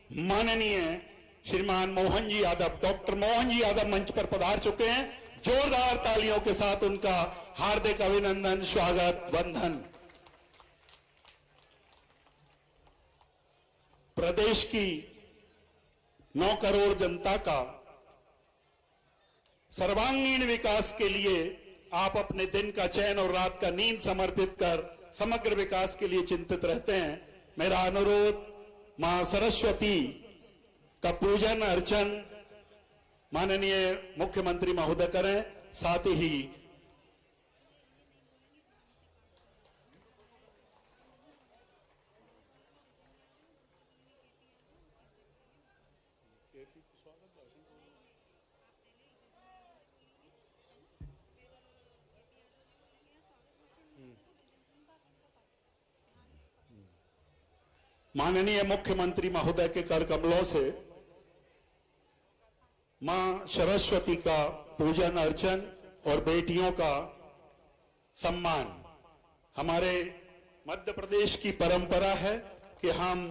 माननीय श्रीमान मोहन जी यादव, डॉक्टर मोहन जी यादव मंच पर पधार चुके हैं। जोरदार तालियों के साथ उनका हार्दिक अभिनंदन, स्वागत, वंदन। प्रदेश की 9 करोड़ जनता का सर्वांगीण विकास के लिए आप अपने दिन का चैन और रात का नींद समर्पित कर समग्र विकास के लिए चिंतित रहते हैं। मेरा अनुरोध, मां सरस्वती का पूजन अर्चन माननीय मुख्यमंत्री महोदय करें। साथ ही माननीय मुख्यमंत्री महोदय के कर कमलों से मां सरस्वती का पूजन अर्चन और बेटियों का सम्मान हमारे मध्य प्रदेश की परंपरा है कि हम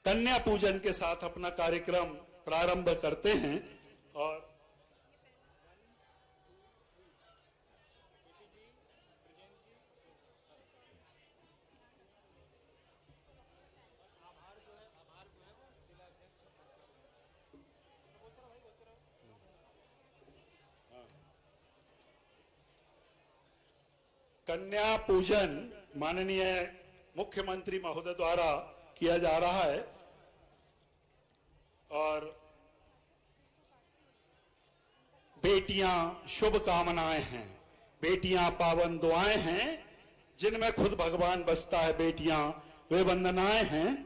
कन्या पूजन के साथ अपना कार्यक्रम प्रारंभ करते हैं। और कन्या पूजन माननीय मुख्यमंत्री महोदय द्वारा किया जा रहा है और बेटियां शुभ कामनाएं हैं, बेटियां पावन दुआएं हैं जिनमें खुद भगवान बसता है। बेटियां वे वंदनाएं हैं,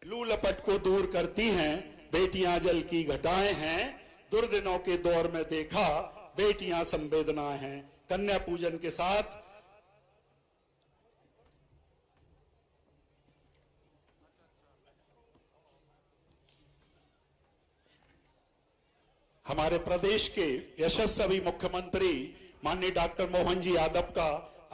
लू लपट को दूर करती हैं, बेटियां जल की घटाएं हैं, दुर्दिनों के दौर में देखा बेटियां संवेदनाएं हैं। कन्या पूजन के साथ हमारे प्रदेश के यशस्वी मुख्यमंत्री माननीय डॉक्टर मोहन जी यादव का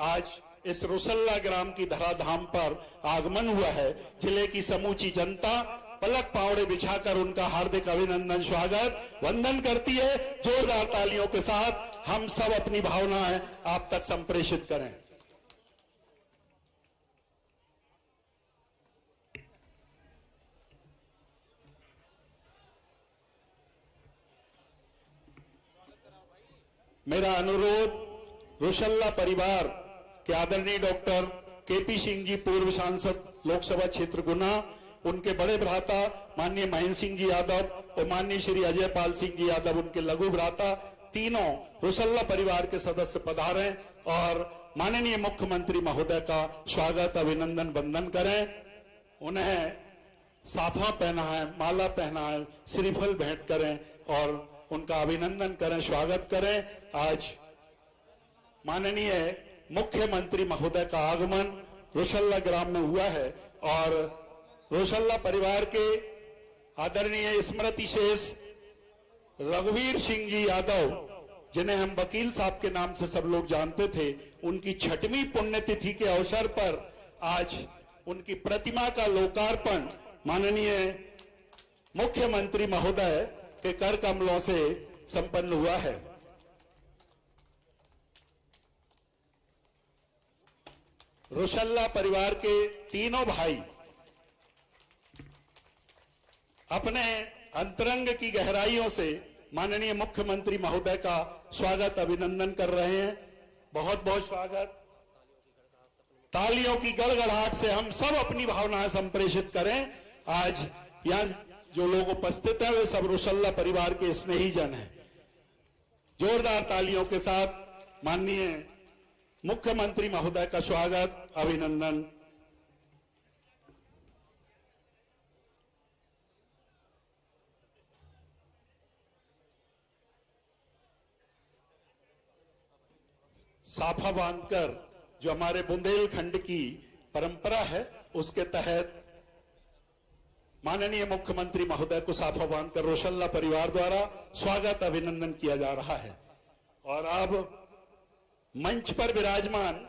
आज इस रोसल्ला ग्राम की धराधाम पर आगमन हुआ है। जिले की समूची जनता पलक पावड़े बिछाकर उनका हार्दिक अभिनंदन, स्वागत, वंदन करती है। जोरदार तालियों के साथ हम सब अपनी भावनाएं आप तक संप्रेषित करें। मेरा अनुरोध, रोसल्ला परिवार के आदरणीय डॉक्टर केपी सिंह जी, पूर्व सांसद लोकसभा क्षेत्र गुना, उनके बड़े भ्राता माननीय महेंद्र सिंह जी यादव और माननीय श्री अजय पाल सिंह जी यादव, उनके लघु भ्राता, तीनों रोसल्ला परिवार के सदस्य पधारें और माननीय मुख्यमंत्री महोदय का स्वागत, अभिनंदन, वंदन करें। उन्हें साफा पहनाएं, माला पहनाएं, श्रीफल भेंट करें और उनका अभिनंदन करें, स्वागत करें। आज माननीय मुख्यमंत्री महोदय का आगमन रोसल्ला ग्राम में हुआ है और रोसल्ला परिवार के आदरणीय स्मृति शेष रघुवीर सिंह जी यादव, जिन्हें हम वकील साहब के नाम से सब लोग जानते थे, उनकी 6वीं पुण्यतिथि के अवसर पर आज उनकी प्रतिमा का लोकार्पण माननीय मुख्यमंत्री महोदय के कर कमलों से संपन्न हुआ है। रोसल्ला परिवार के तीनों भाई अपने अंतरंग की गहराइयों से माननीय मुख्यमंत्री महोदय का स्वागत, अभिनंदन कर रहे हैं। बहुत बहुत स्वागत। तालियों की गड़गड़ाहट से हम सब अपनी भावनाएं संप्रेषित करें। आज यहाँ जो लोग उपस्थित हैं वे सब रोसल्ला परिवार के स्नेही जन हैं। जोरदार तालियों के साथ माननीय मुख्यमंत्री महोदय का स्वागत, अभिनंदन। साफा बांधकर, जो हमारे बुंदेलखंड की परंपरा है, उसके तहत माननीय मुख्यमंत्री महोदय को साफा बांधकर रोसल्ला परिवार द्वारा स्वागत, अभिनंदन किया जा रहा है। और अब मंच पर विराजमान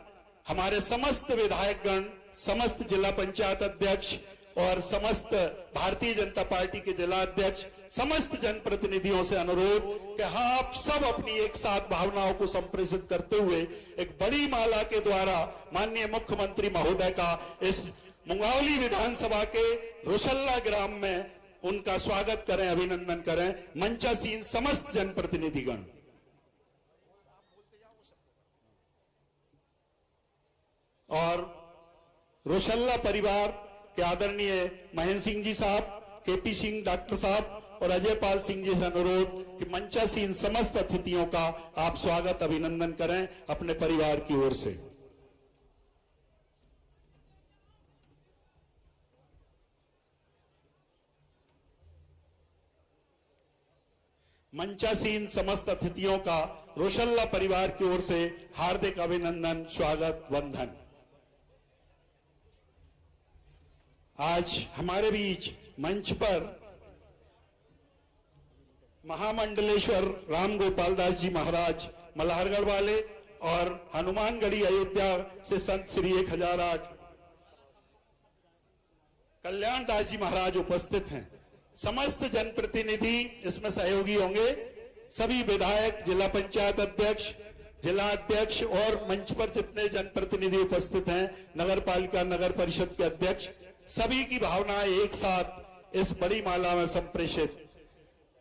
हमारे समस्त विधायकगण, समस्त जिला पंचायत अध्यक्ष, और समस्त भारतीय जनता पार्टी के जिला अध्यक्ष, समस्त जनप्रतिनिधियों से अनुरोध कि हाँ, आप सब अपनी एक साथ भावनाओं को संप्रेषित करते हुए एक बड़ी माला के द्वारा माननीय मुख्यमंत्री महोदय का इस मुंगावली विधानसभा के रोशल्ला ग्राम में उनका स्वागत करें, अभिनंदन करें। मंचासीन समस्त जनप्रतिनिधिगण। और रोशल्ला परिवार के आदरणीय महेंद्र सिंह जी साहब, केपी सिंह डॉक्टर साहब और अजय पाल सिंह जी से अनुरोध कि मंचासीन समस्त अतिथियों का आप स्वागत अभिनंदन करें अपने परिवार की ओर से। मंचासीन समस्त अतिथियों का रोशल्ला परिवार की ओर से हार्दिक अभिनंदन, स्वागत, वंदन। आज हमारे बीच मंच पर महामंडलेश्वर राम गोपाल दास जी महाराज मल्हारगढ़ वाले और हनुमानगढ़ी अयोध्या से संत श्री 1008 कल्याण दास जी महाराज उपस्थित हैं। समस्त जनप्रतिनिधि इसमें सहयोगी होंगे, सभी विधायक, जिला पंचायत अध्यक्ष, जिला अध्यक्ष और मंच पर जितने जनप्रतिनिधि उपस्थित हैं, नगर पालिका, नगर परिषद के अध्यक्ष, सभी की भावनाएं एक साथ इस बड़ी माला में संप्रेषित।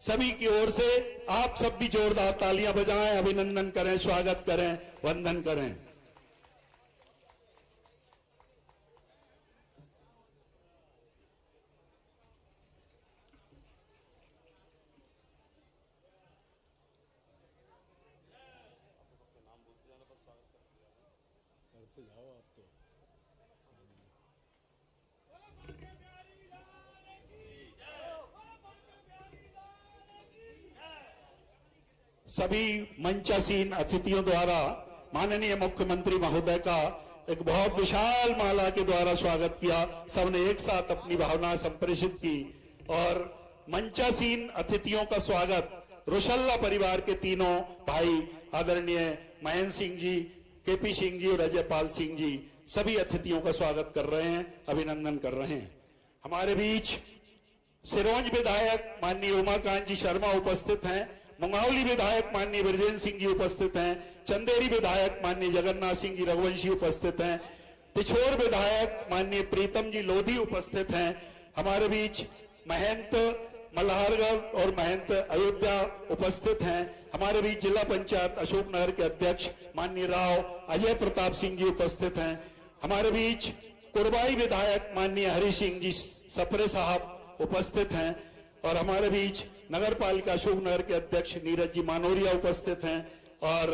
सभी की ओर से आप सब भी जोरदार तालियां बजाएं, अभिनंदन करें, स्वागत करें, वंदन करें। सभी मंचासीन अतिथियों द्वारा माननीय मुख्यमंत्री महोदय का एक बहुत विशाल माला के द्वारा स्वागत किया। सबने एक साथ अपनी भावना संप्रेषित की और मंचासीन अतिथियों का स्वागत रोशल्ला परिवार के तीनों भाई आदरणीय महेंद्र सिंह जी, केपी सिंह जी और अजय पाल सिंह जी सभी अतिथियों का स्वागत कर रहे हैं, अभिनंदन कर रहे हैं। हमारे बीच सिरोंज विधायक माननीय उमाकांत जी शर्मा उपस्थित हैं, मुंगावली विधायक माननीय ब्रजेंद्र सिंह जी उपस्थित हैं, चंदेरी विधायक माननीय जगन्नाथ सिंह जी रघुवंशी उपस्थित हैं, पिछोर विधायक माननीय प्रीतम जी लोधी उपस्थित हैं। हमारे बीच महंत मल्हारगढ़ और महंत अयोध्या उपस्थित हैं। हमारे बीच जिला पंचायत अशोकनगर के अध्यक्ष माननीय राव अजय प्रताप सिंह जी उपस्थित हैं। हमारे बीच कुरबाई विधायक माननीय हरि सिंह जी सप्रे साहब उपस्थित हैं और हमारे बीच नगर पालिका अशोकनगर के अध्यक्ष नीरज जी मानोरिया उपस्थित हैं और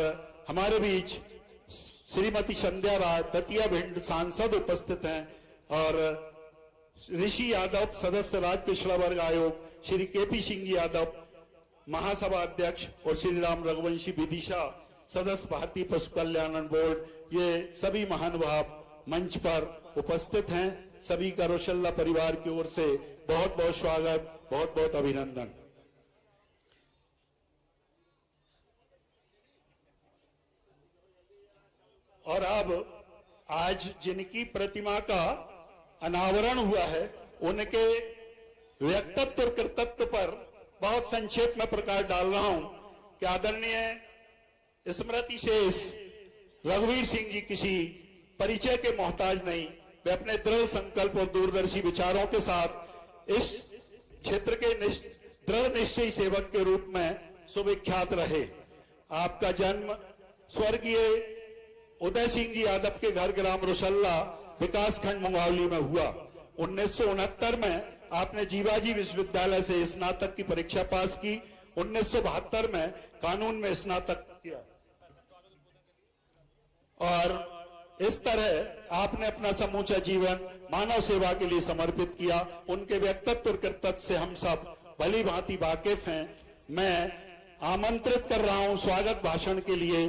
हमारे बीच श्रीमती संध्या राय दतिया भिंड सांसद उपस्थित हैं और ऋषि यादव सदस्य राज्य पिछड़ा वर्ग आयोग, श्री केपी सिंह यादव महासभा अध्यक्ष और श्री राम रघुवंशी विदिशा सदस्य भारतीय पशु कल्याण बोर्ड, ये सभी महानुभाव मंच पर उपस्थित हैं। सभी का रोशल्ला परिवार की ओर से बहुत बहुत स्वागत, बहुत बहुत अभिनंदन। और अब आज जिनकी प्रतिमा का अनावरण हुआ है उनके व्यक्तित्व और कृतित्व पर बहुत संक्षेप में प्रकाश डाल रहा हूं कि आदरणीय स्मृति शेष रघुवीर सिंह जी किसी परिचय के मोहताज नहीं। वे अपने दृढ़ संकल्प और दूरदर्शी विचारों के साथ इस क्षेत्र के दृढ़ निश्चयी सेवक के रूप में सुविख्यात रहे। आपका जन्म स्वर्गीय उदय सिंह जी यादव के घर ग्राम रोशल्ला विकासखंड मुंगावली में हुआ। 1969 में आपने जीवाजी विश्वविद्यालय से स्नातक की परीक्षा पास की। 1972 में कानून में स्नातक किया और इस तरह आपने अपना समूचा जीवन मानव सेवा के लिए समर्पित किया। उनके व्यक्तित्व और कृतित्व से हम सब भली भांति वाकिफ हैं। मैं आमंत्रित कर रहा हूं स्वागत भाषण के लिए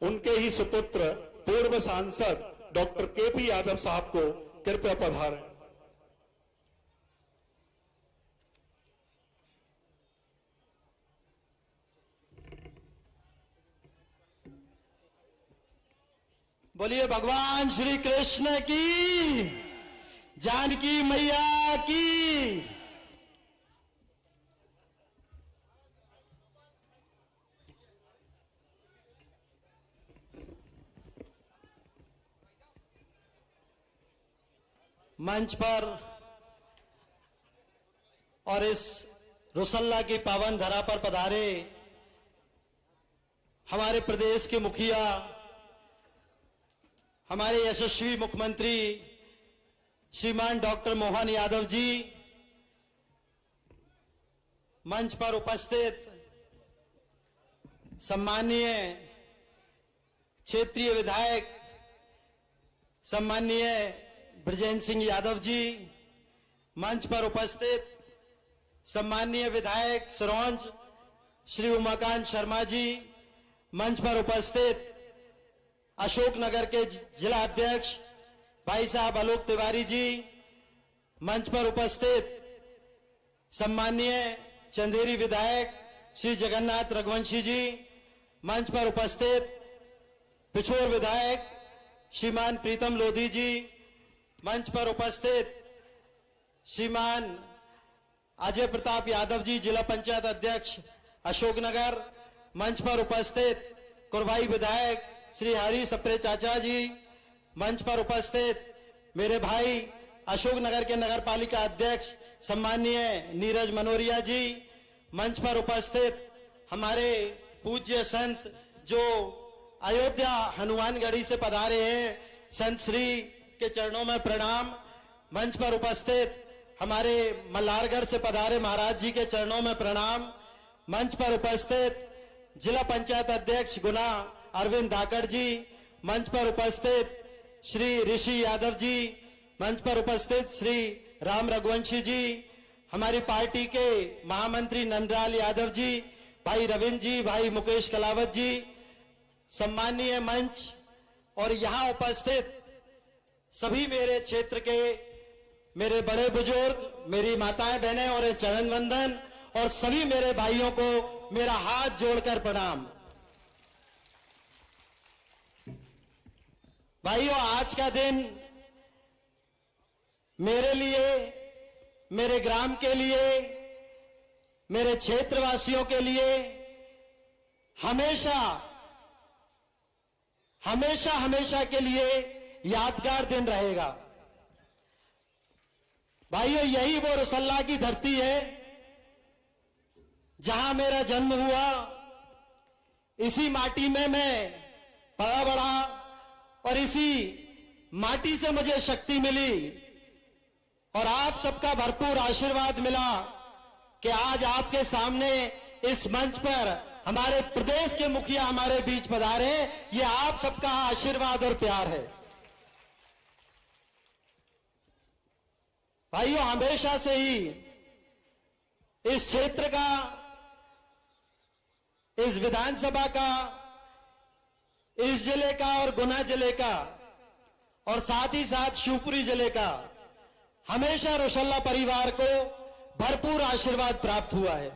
उनके ही सुपुत्र पूर्व सांसद डॉक्टर केपी यादव साहब को। कृपया पधारें। बोलिए भगवान श्री कृष्ण की जानकी मैया की। मंच पर और इस रोसल्ला की पावन धरा पर पधारे हमारे प्रदेश के मुखिया, हमारे यशस्वी मुख्यमंत्री श्रीमान डॉक्टर मोहन यादव जी, मंच पर उपस्थित सम्माननीय क्षेत्रीय विधायक सम्माननीय ब्रजेंद्र सिंह यादव जी, मंच पर उपस्थित सम्माननीय विधायक सिरोंज श्री उमाकांत शर्मा जी, मंच पर उपस्थित अशोकनगर के जिला अध्यक्ष भाई साहब आलोक तिवारी जी, मंच पर उपस्थित सम्माननीय चंदेरी विधायक श्री जगन्नाथ रघुवंशी जी, मंच पर उपस्थित पिछोर विधायक श्रीमान प्रीतम लोधी जी, मंच पर उपस्थित श्रीमान अजय प्रताप यादव जी, जिला पंचायत अध्यक्ष अशोकनगर, मंच पर उपस्थित कुरवाई विधायक श्री हरी सप्रे चाचा जी, मंच पर उपस्थित मेरे भाई अशोकनगर के नगर पालिका अध्यक्ष सम्माननीय नीरज मनोरिया जी, मंच पर उपस्थित हमारे पूज्य संत जो अयोध्या हनुमानगढ़ी से पधारे हैं, संत श्री के चरणों में प्रणाम। मंच पर उपस्थित हमारे मल्हारगढ़ से पधारे महाराज जी के चरणों में प्रणाम। मंच पर उपस्थित जिला पंचायत अध्यक्ष गुना अरविंद धाकड़ जी, मंच पर उपस्थित श्री ऋषि यादव जी, मंच पर उपस्थित श्री राम रघुवंशी जी, हमारी पार्टी के महामंत्री नंदलाल यादव जी, भाई रविंद्र जी, भाई मुकेश कलावत जी, सम्माननीय मंच और यहां उपस्थित सभी मेरे क्षेत्र के मेरे बड़े बुजुर्ग, मेरी माताएं बहनें और चरण वंदन, और सभी मेरे भाइयों को मेरा हाथ जोड़कर प्रणाम। भाइयों, आज का दिन मेरे लिए, मेरे ग्राम के लिए, मेरे क्षेत्रवासियों के लिए हमेशा हमेशा हमेशा के लिए यादगार दिन रहेगा। भाइयों, यही वो रोसल्ला की धरती है जहां मेरा जन्म हुआ। इसी माटी में मैं पला बढ़ा और इसी माटी से मुझे शक्ति मिली और आप सबका भरपूर आशीर्वाद मिला कि आज आपके सामने इस मंच पर हमारे प्रदेश के मुखिया हमारे बीच पधारे। ये आप सबका आशीर्वाद और प्यार है। भाइयों, हमेशा से ही इस क्षेत्र का, इस विधानसभा का, इस जिले का और गुना जिले का और साथ ही साथ शिवपुरी जिले का हमेशा रोसल्ला परिवार को भरपूर आशीर्वाद प्राप्त हुआ है।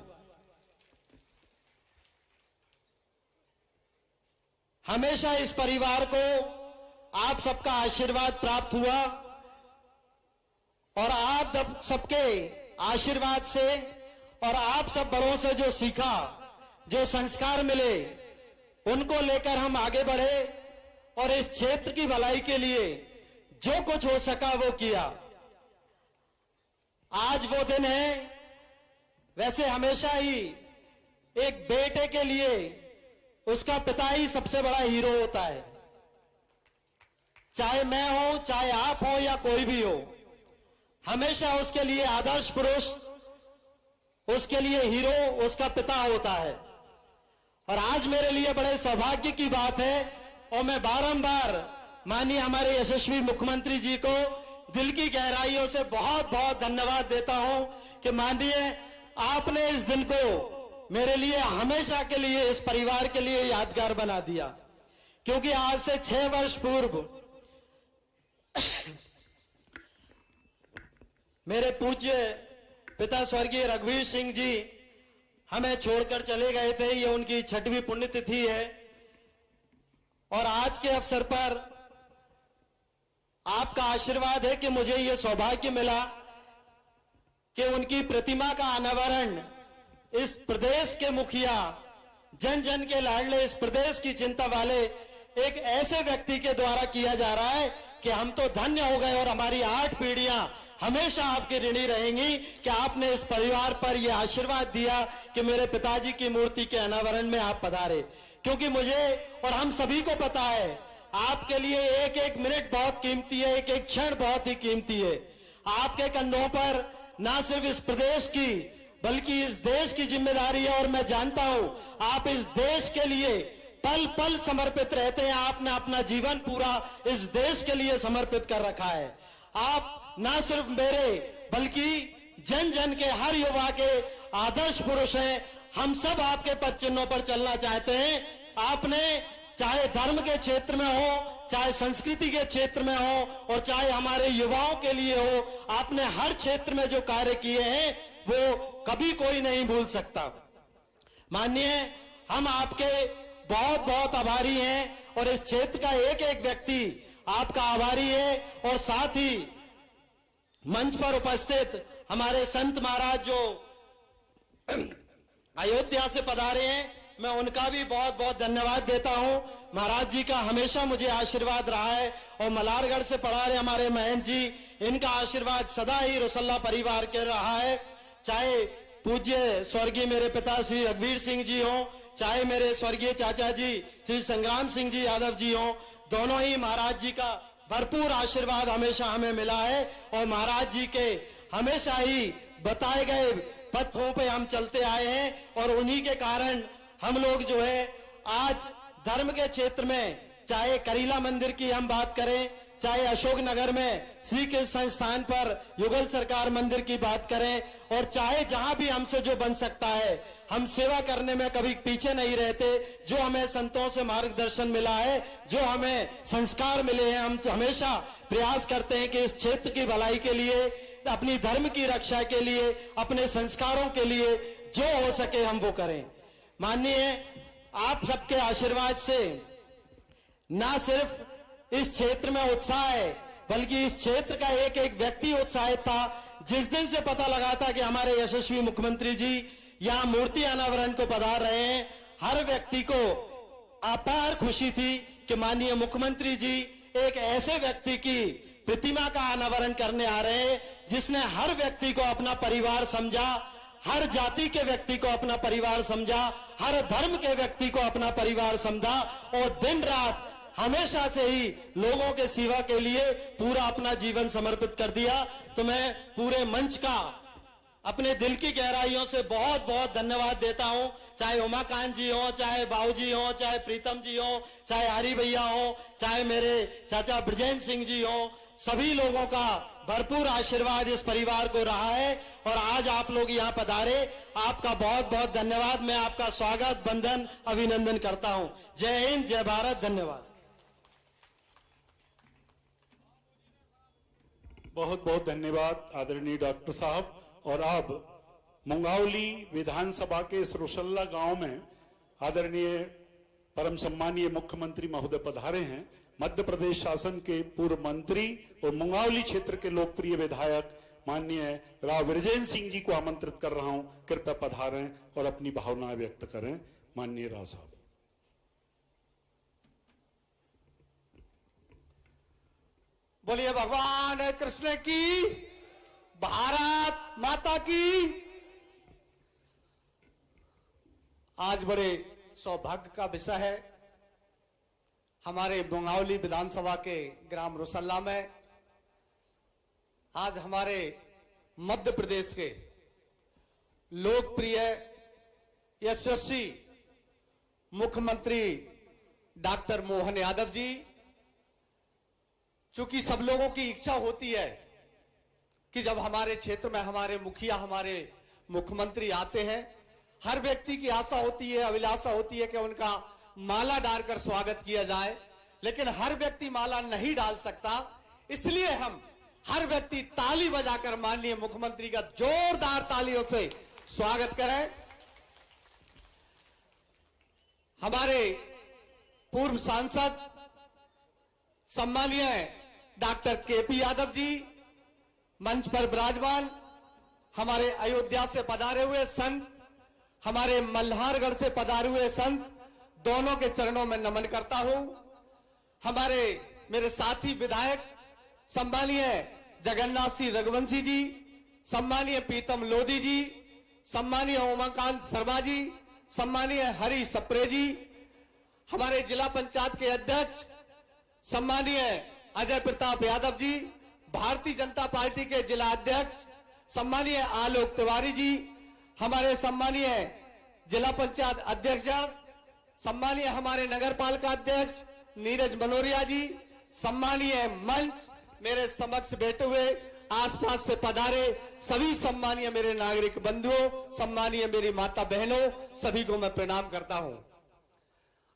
हमेशा इस परिवार को आप सबका आशीर्वाद प्राप्त हुआ और आप सबके आशीर्वाद से और आप सब बड़ों से जो सीखा, जो संस्कार मिले, उनको लेकर हम आगे बढ़े और इस क्षेत्र की भलाई के लिए जो कुछ हो सका वो किया। आज वो दिन है। वैसे हमेशा ही एक बेटे के लिए उसका पिता ही सबसे बड़ा हीरो होता है। चाहे मैं हो, चाहे आप हो या कोई भी हो, हमेशा उसके लिए आदर्श पुरुष, उसके लिए हीरो उसका पिता होता है। और आज मेरे लिए बड़े सौभाग्य की बात है और मैं बारंबार माननीय हमारे यशस्वी मुख्यमंत्री जी को दिल की गहराइयों से बहुत बहुत धन्यवाद देता हूं कि माननीय आपने इस दिन को मेरे लिए हमेशा के लिए, इस परिवार के लिए यादगार बना दिया। क्योंकि आज से 6 वर्ष पूर्व मेरे पूज्य पिता स्वर्गीय रघुवीर सिंह जी हमें छोड़कर चले गए थे। ये उनकी 6वीं पुण्यतिथि है और आज के अवसर पर आप आपका आशीर्वाद है कि मुझे ये सौभाग्य मिला कि उनकी प्रतिमा का अनावरण इस प्रदेश के मुखिया, जन जन के लाडले, इस प्रदेश की चिंता वाले एक ऐसे व्यक्ति के द्वारा किया जा रहा है कि हम तो धन्य हो गए और हमारी 8 पीढ़ियां हमेशा आपकी ऋणी रहेंगी कि आपने इस परिवार पर यह आशीर्वाद दिया कि मेरे पिताजी की मूर्ति के अनावरण में आप पधारे। क्योंकि मुझे और हम सभी को पता है आपके लिए एक एक मिनट बहुत कीमती है, एक एक क्षण बहुत ही कीमती है। आपके कंधों पर ना सिर्फ इस प्रदेश की बल्कि इस देश की जिम्मेदारी है और मैं जानता हूं आप इस देश के लिए पल पल समर्पित रहते हैं। आपने अपना जीवन पूरा इस देश के लिए समर्पित कर रखा है। आप ना सिर्फ मेरे बल्कि जन जन के हर युवा के आदर्श पुरुष हैं। हम सब आपके पद चिन्हों पर चलना चाहते हैं। आपने चाहे धर्म के क्षेत्र में हो, चाहे संस्कृति के क्षेत्र में हो और चाहे हमारे युवाओं के लिए हो, आपने हर क्षेत्र में जो कार्य किए हैं वो कभी कोई नहीं भूल सकता। माननीय, हम आपके बहुत बहुत आभारी हैं और इस क्षेत्र का एक एक व्यक्ति आपका आभारी है। और साथ ही मंच पर उपस्थित हमारे संत महाराज जो अयोध्या से पधारे हैं, मैं उनका भी बहुत बहुत धन्यवाद देता हूं। महाराज जी का हमेशा मुझे आशीर्वाद रहा है और मलारगढ़ से पधारे हमारे महंत जी, इनका आशीर्वाद सदा ही रोसल्ला परिवार के रहा है। चाहे पूज्य स्वर्गीय मेरे पिता श्री रघुवीर सिंह जी हों, चाहे मेरे स्वर्गीय चाचा जी श्री संग्राम सिंह जी यादव जी हों, दोनों ही महाराज जी का भरपूर आशीर्वाद हमेशा हमें मिला है और महाराज जी के हमेशा ही बताए गए पथों पे हम चलते आए हैं। और उन्हीं के कारण हम लोग जो है आज धर्म के क्षेत्र में, चाहे करीला मंदिर की हम बात करें, चाहे अशोकनगर में श्री कृष्ण संस्थान पर युगल सरकार मंदिर की बात करें, और चाहे जहां भी हमसे जो बन सकता है, हम सेवा करने में कभी पीछे नहीं रहते। जो हमें संतों से मार्गदर्शन मिला है, जो हमें संस्कार मिले हैं, हम हमेशा प्रयास करते हैं कि इस क्षेत्र की भलाई के लिए, अपनी धर्म की रक्षा के लिए, अपने संस्कारों के लिए जो हो सके हम वो करें। माननीय, आप सबके आशीर्वाद से ना सिर्फ इस क्षेत्र में उत्साह है बल्कि इस क्षेत्र का एक एक व्यक्ति उत्साहित था। जिस दिन से पता लगा था कि हमारे यशस्वी मुख्यमंत्री जी यहां मूर्ति अनावरण को पधार रहे हैं, हर व्यक्ति को अपार खुशी थी कि माननीय मुख्यमंत्री जी एक ऐसे व्यक्ति की प्रतिमा का अनावरण करने आ रहे हैं जिसने हर व्यक्ति को अपना परिवार समझा, हर जाति के व्यक्ति को अपना परिवार समझा, हर धर्म के व्यक्ति को अपना परिवार समझा और दिन रात हमेशा से ही लोगों के सेवा के लिए पूरा अपना जीवन समर्पित कर दिया। तो मैं पूरे मंच का अपने दिल की गहराइयों से बहुत बहुत धन्यवाद देता हूं। चाहे उमाकांत जी हो, चाहे बाबूजी हो, चाहे प्रीतम जी हो, चाहे हरि भैया हो, चाहे मेरे चाचा ब्रजेंद्र सिंह जी हो, सभी लोगों का भरपूर आशीर्वाद इस परिवार को रहा है और आज आप लोग यहाँ पधारे, आपका बहुत बहुत धन्यवाद। मैं आपका स्वागत, बंधन, अभिनंदन करता हूं। जय हिंद, जय भारत, धन्यवाद। बहुत बहुत धन्यवाद आदरणीय डॉक्टर साहब। और अब मुंगावली विधानसभा के इस रोसल्ला गांव में आदरणीय परम सम्मानीय मुख्यमंत्री महोदय पधारे हैं। मध्य प्रदेश शासन के पूर्व मंत्री और मुंगावली क्षेत्र के लोकप्रिय विधायक माननीय राव विरजेंद्र सिंह जी को आमंत्रित कर रहा हूं, कृपया पधारें और अपनी भावनाएं व्यक्त करें। माननीय राव साहब। बोलिए भगवान कृष्ण की, भारत माता की। आज बड़े सौभाग्य का विषय है, हमारे मुंगावली विधानसभा के ग्राम रोसल्ला में आज हमारे मध्य प्रदेश के लोकप्रिय यशस्वी मुख्यमंत्री डॉक्टर मोहन यादव जी, चूंकि सब लोगों की इच्छा होती है कि जब हमारे क्षेत्र में हमारे मुखिया, हमारे मुख्यमंत्री आते हैं, हर व्यक्ति की आशा होती है, अभिलाषा होती है कि उनका माला डालकर स्वागत किया जाए, लेकिन हर व्यक्ति माला नहीं डाल सकता। इसलिए हम हर व्यक्ति ताली बजाकर माननीय मुख्यमंत्री का जोरदार तालियों से स्वागत करें। हमारे पूर्व सांसद सम्मानीय डॉक्टर केपी यादव जी मंच पर विराजमान, हमारे अयोध्या से पधारे हुए संत, हमारे मल्हारगढ़ से पधारे हुए संत, दोनों के चरणों में नमन करता हूं। हमारे मेरे साथी विधायक सम्मानीय जगन्नाथ सिंह रघुवंशी जी, सम्मानीय प्रीतम लोधी जी, सम्मानीय उमाकांत शर्मा जी, सम्मानीय हरी सप्रे जी, हमारे जिला पंचायत के अध्यक्ष सम्मानीय अजय प्रताप यादव जी, भारतीय जनता पार्टी के जिला अध्यक्ष सम्मानीय आलोक तिवारी जी, हमारे सम्मानीय जिला पंचायत अध्यक्ष, सम्मानीय हमारे नगर पालिका अध्यक्ष नीरज मनोरिया जी, सम्मानीय मंच, मेरे समक्ष बैठे हुए आसपास से पधारे सभी सम्मानीय मेरे नागरिक बंधुओं, सम्मानीय मेरी माता बहनों, सभी को मैं प्रणाम करता हूं।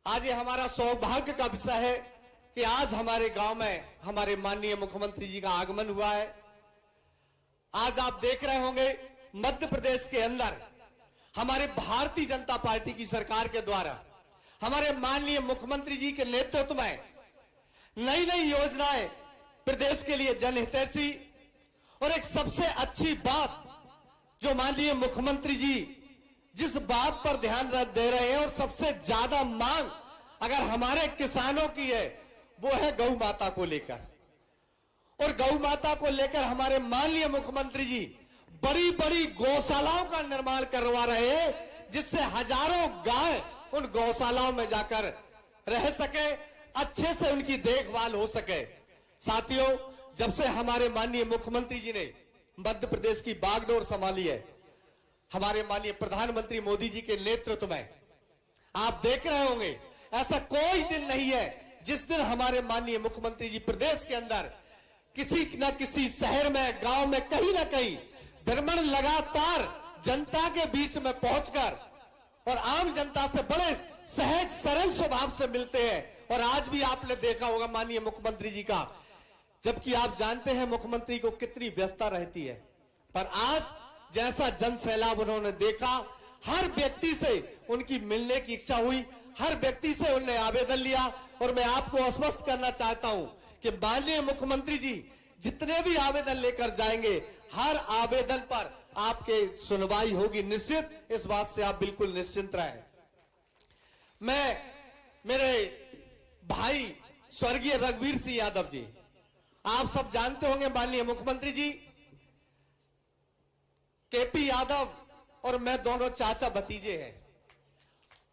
आज ये हमारा सौभाग्य का विषय है कि आज हमारे गांव में हमारे माननीय मुख्यमंत्री जी का आगमन हुआ है। आज आप देख रहे होंगे मध्य प्रदेश के अंदर हमारे भारतीय जनता पार्टी की सरकार के द्वारा हमारे माननीय मुख्यमंत्री जी के नेतृत्व में नई नई योजनाएं प्रदेश के लिए जनहितैषी, और एक सबसे अच्छी बात जो माननीय मुख्यमंत्री जी जिस बात पर ध्यान दे रहे हैं और सबसे ज्यादा मांग अगर हमारे किसानों की है वो है गौ माता को लेकर। और गौ माता को लेकर हमारे माननीय मुख्यमंत्री जी बड़ी बड़ी गौशालाओं का निर्माण करवा रहे हैं, जिससे हजारों गाय उन गौशालाओं में जाकर रह सके, अच्छे से उनकी देखभाल हो सके। साथियों, जब से हमारे माननीय मुख्यमंत्री जी ने मध्य प्रदेश की बागडोर संभाली है, हमारे माननीय प्रधानमंत्री मोदी जी के नेतृत्व में, आप देख रहे होंगे ऐसा कोई दिन नहीं है जिस दिन हमारे माननीय मुख्यमंत्री जी प्रदेश के अंदर किसी न किसी शहर में, गांव में, कहीं ना कहीं भ्रमण लगातार जनता के बीच में पहुंचकर और आम जनता से बड़े सहज सरल स्वभाव से मिलते हैं। और आज भी आपने देखा होगा माननीय मुख्यमंत्री जी का, जबकि आप जानते हैं मुख्यमंत्री को कितनी व्यस्तता रहती है, पर आज जैसा जन सैलाब उन्होंने देखा, हर व्यक्ति से उनकी मिलने की इच्छा हुई, हर व्यक्ति से उन्होंने आवेदन लिया। और मैं आपको आश्वस्त करना चाहता हूं कि माननीय मुख्यमंत्री जी जितने भी आवेदन लेकर जाएंगे, हर आवेदन पर आपके सुनवाई होगी निश्चित, इस बात से आप बिल्कुल निश्चिंत रहें। मैं मेरे भाई स्वर्गीय रघुवीर सिंह यादव जी, आप सब जानते होंगे माननीय मुख्यमंत्री जी केपी यादव और मैं दोनों चाचा भतीजे हैं,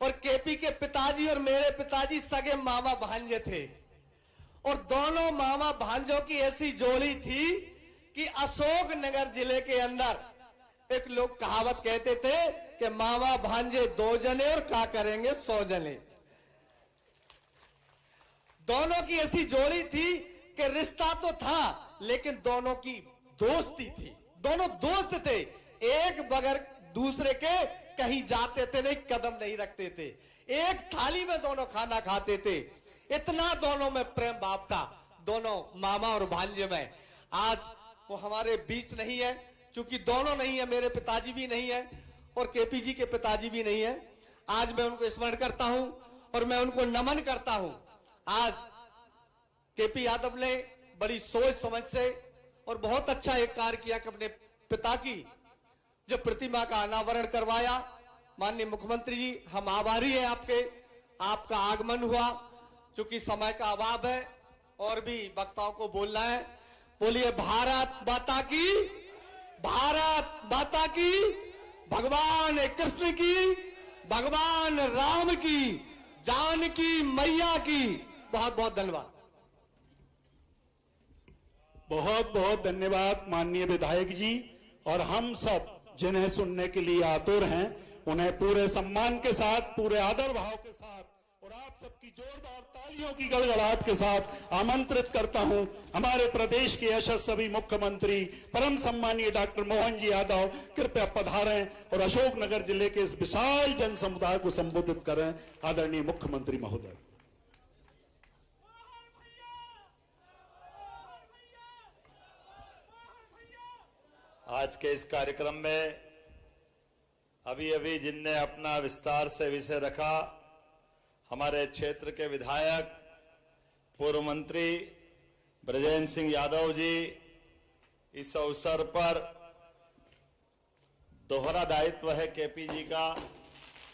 और केपी के पिताजी और मेरे पिताजी सगे मामा भांजे थे, और दोनों मामा भांजों की ऐसी जोड़ी थी कि अशोकनगर जिले के अंदर एक लोग कहावत कहते थे कि मामा भांजे 2 जने और क्या करेंगे 100 जने। दोनों की ऐसी जोड़ी थी कि रिश्ता तो था लेकिन दोनों की दोस्ती थी, दोनों दोस्त थे, एक बगैर दूसरे के कहीं जाते थे नहीं, कदम नहीं रखते थे, एक थाली में दोनों खाना खाते थे, इतना दोनों में प्रेम भाव था, दोनों मामा और भांजे में। आज वो हमारे बीच नहीं है, क्योंकि दोनों नहीं है, मेरे पिताजी भी नहीं है और केपी जी के पिताजी भी नहीं है। आज मैं उनको स्मरण करता हूं और मैं उनको नमन करता हूं। आज केपी यादव ने बड़ी सोच समझ से और बहुत अच्छा एक कार्य किया कि अपने पिता की जो प्रतिमा का अनावरण करवाया। माननीय मुख्यमंत्री जी, हम आभारी हैं आपके, आपका आगमन हुआ, चूंकि समय का अभाव है और भी वक्ताओं को बोलना है। बोलिए भारत माता की, भारत माता की, भगवान कृष्ण की, भगवान राम की, जानकी मैया की। बहुत बहुत धन्यवाद। बहुत बहुत धन्यवाद माननीय विधायक जी। और हम सब जिन्हें सुनने के लिए आतुर हैं, उन्हें पूरे सम्मान के साथ, पूरे आदर भाव के साथ और आप सबकी जोरदार तालियों की गड़गड़ाहट के साथ आमंत्रित करता हूं हमारे प्रदेश के यशस्वी मुख्यमंत्री परम सम्मानीय डॉक्टर मोहन जी यादव, कृपया पधारें और अशोकनगर जिले के इस विशाल जन समुदाय को संबोधित करें। आदरणीय मुख्यमंत्री महोदय। आज के इस कार्यक्रम में अभी अभी जिनने अपना विस्तार से विषय रखा, हमारे क्षेत्र के विधायक, पूर्व मंत्री ब्रजेंद्र सिंह यादव जी इस अवसर पर दोहरा दायित्व है केपी जी का।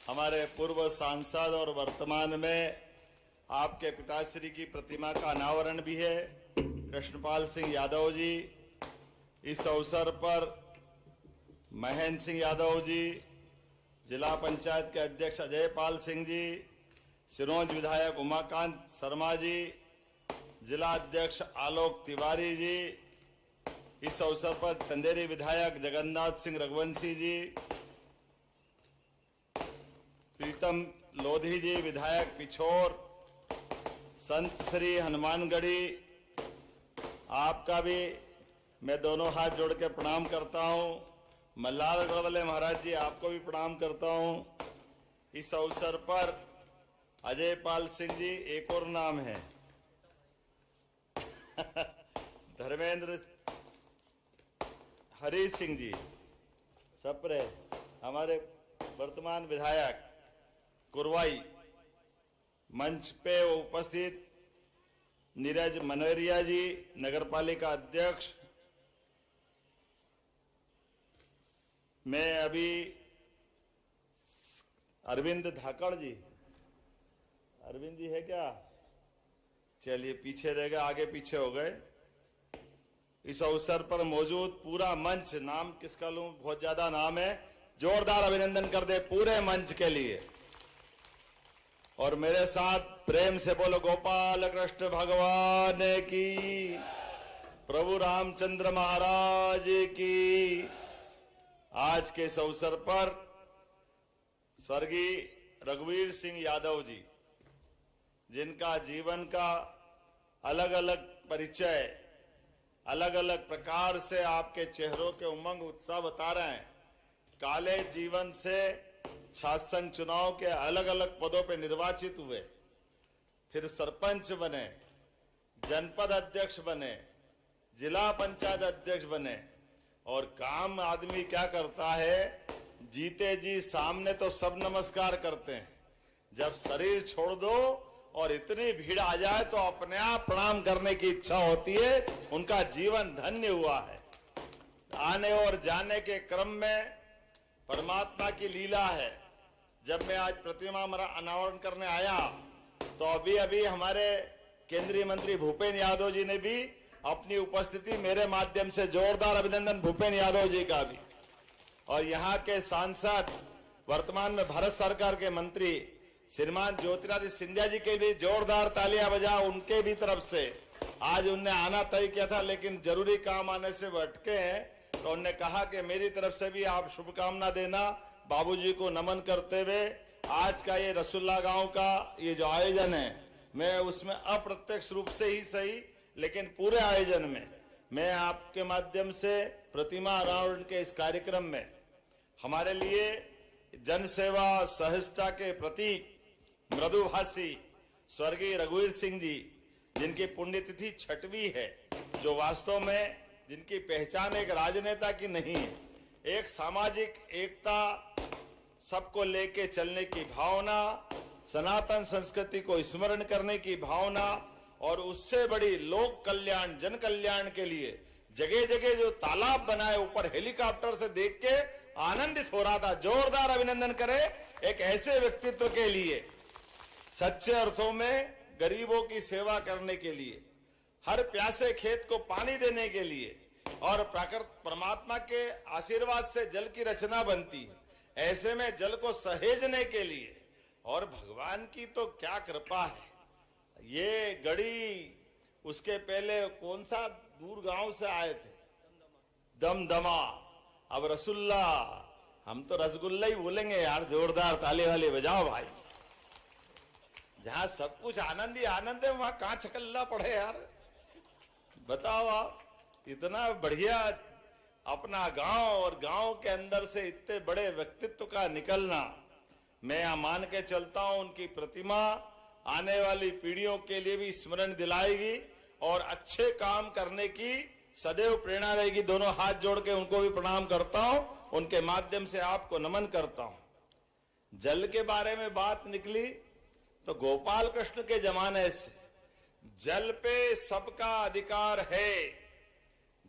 हमारे पूर्व सांसद और वर्तमान में आपके पिताश्री की प्रतिमा का अनावरण भी है। कृष्णपाल सिंह यादव जी इस अवसर पर महेंद्र सिंह यादव जी, जिला पंचायत के अध्यक्ष अजय पाल सिंह जी, सिरोंज विधायक उमाकांत शर्मा जी, जिला अध्यक्ष आलोक तिवारी जी, इस अवसर पर चंदेरी विधायक जगन्नाथ सिंह रघुवंशी जी, प्रीतम लोधी जी विधायक पिछोर, संत श्री हनुमानगढ़ी, आपका भी मैं दोनों हाथ जोड़ के प्रणाम करता हूं। मल्लार गढ़वाले महाराज जी आपको भी प्रणाम करता हूं। इस अवसर पर अजय पाल सिंह जी, एक और नाम है धर्मेंद्र हरी सिंह जी सप्रे, हमारे वर्तमान विधायक कुरवाई, मंच पे उपस्थित नीरज मनोरिया जी नगरपालिका अध्यक्ष, मैं अभी अरविंद धाकड़ जी, अरविंद जी है क्या? चलिए पीछे रह गए, आगे पीछे हो गए। इस अवसर पर मौजूद पूरा मंच, नाम किसका लूं, बहुत ज्यादा नाम है, जोरदार अभिनंदन कर दे पूरे मंच के लिए। और मेरे साथ प्रेम से बोलो गोपाल कृष्ण भगवान की, प्रभु रामचंद्र महाराज की। आज के इस अवसर पर स्वर्गीय रघुवीर सिंह यादव जी, जिनका जीवन का अलग अलग परिचय अलग अलग प्रकार से आपके चेहरों के उमंग उत्साह बता रहे हैं। काले जीवन से छात्र संघ चुनाव के अलग अलग पदों पर निर्वाचित हुए, फिर सरपंच बने, जनपद अध्यक्ष बने, जिला पंचायत अध्यक्ष बने। और काम आदमी क्या करता है, जीते जी सामने तो सब नमस्कार करते हैं, जब शरीर छोड़ दो और इतनी भीड़ आ जाए तो अपने आप प्रणाम करने की इच्छा होती है। उनका जीवन धन्य हुआ है। आने और जाने के क्रम में परमात्मा की लीला है। जब मैं आज प्रतिमा अनावरण करने आया तो अभी अभी हमारे केंद्रीय मंत्री भूपेंद्र यादव जी ने भी अपनी उपस्थिति मेरे माध्यम से, जोरदार अभिनंदन भूपेंद्र यादव जी का भी, और यहाँ के सांसद वर्तमान में भारत सरकार के मंत्री श्रीमान ज्योतिरादित्य सिंधिया जी के भी जोरदार तालियां बजा, उनके भी तरफ से। आज उनने आना तय किया था लेकिन जरूरी काम आने से वो अटके हैं, तो उन्होंने कहा कि मेरी तरफ से भी आप शुभकामना देना। बाबूजी को नमन करते हुए आज का ये रसुल्ला गांव का ये जो आयोजन है, मैं उसमें अप्रत्यक्ष रूप से ही सही लेकिन पूरे आयोजन में मैं आपके माध्यम से प्रतिमा अनावरण के इस कार्यक्रम में हमारे लिए जनसेवा सहजता के प्रतीक मृदुभाषी स्वर्गीय रघुवीर सिंह जी, जिनकी पुण्यतिथि 6वीं है, जो वास्तव में जिनकी पहचान एक राजनेता की नहीं है, एक सामाजिक एकता, सबको लेके चलने की भावना, सनातन संस्कृति को स्मरण करने की भावना, और उससे बड़ी लोक कल्याण जन कल्याण के लिए जगह जगह जो तालाब बनाए ऊपर हेलीकॉप्टर से देख के आनंदित हो रहा था। जोरदार अभिनंदन करें एक ऐसे व्यक्तित्व के लिए, सच्चे अर्थों में गरीबों की सेवा करने के लिए, हर प्यासे खेत को पानी देने के लिए, और परमात्मा के आशीर्वाद से जल की रचना बनती है। ऐसे में जल को सहेजने के लिए, और भगवान की तो क्या कृपा है। ये गढ़ी, उसके पहले कौन सा दूर गांव से आए थे, दमदमा, अब रसुल्ला, हम तो रसगुल्ला ही बोलेंगे यार। जोरदार ताली वाली बजाओ भाई। जहां सब कुछ आनंद ही आनंद है, वहां कहां छकल्ला पड़े यार, बताओ आप। इतना बढ़िया अपना गांव, और गांव के अंदर से इतने बड़े व्यक्तित्व का निकलना, मैं यहां मान के चलता हूं उनकी प्रतिमा आने वाली पीढ़ियों के लिए भी स्मरण दिलाएगी और अच्छे काम करने की सदैव प्रेरणा रहेगी। दोनों हाथ जोड़ के उनको भी प्रणाम करता हूं, उनके माध्यम से आपको नमन करता हूं। जल के बारे में बात निकली तो गोपाल कृष्ण के जमाने से जल पे सबका अधिकार है।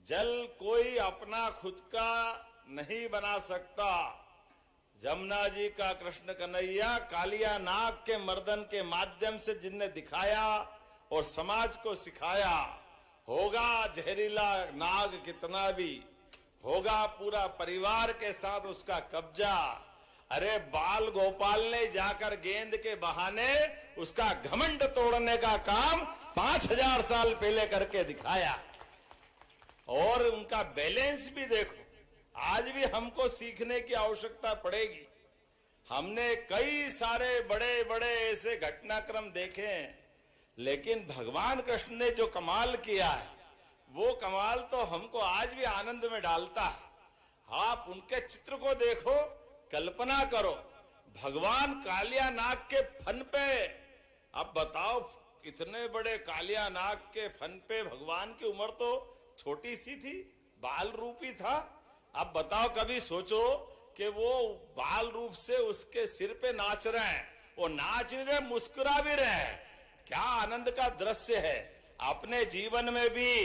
जल कोई अपना खुद का नहीं बना सकता। जमुना जी का कृष्ण कन्हैया कालिया नाग के मर्दन के माध्यम से जिनने दिखाया और समाज को सिखाया, होगा जहरीला नाग कितना भी, होगा पूरा परिवार के साथ उसका कब्जा। अरे बाल गोपाल ने जाकर गेंद के बहाने उसका घमंड तोड़ने का काम 5000 साल पहले करके दिखाया। और उनका बैलेंस भी देखो, आज भी हमको सीखने की आवश्यकता पड़ेगी। हमने कई सारे बड़े बड़े ऐसे घटनाक्रम देखे हैं, लेकिन भगवान कृष्ण ने जो कमाल किया है वो कमाल तो हमको आज भी आनंद में डालता है। आप उनके चित्र को देखो, कल्पना करो, भगवान कालिया नाग के फन पे, अब बताओ इतने बड़े कालिया नाग के फन पे भगवान की उम्र तो छोटी सी थी, बाल रूपी था। अब बताओ, कभी सोचो कि वो बाल रूप से उसके सिर पे नाच रहे हैं, वो नाच नहीं रहे, मुस्कुरा भी रहे हैं। क्या आनंद का दृश्य है। अपने जीवन में भी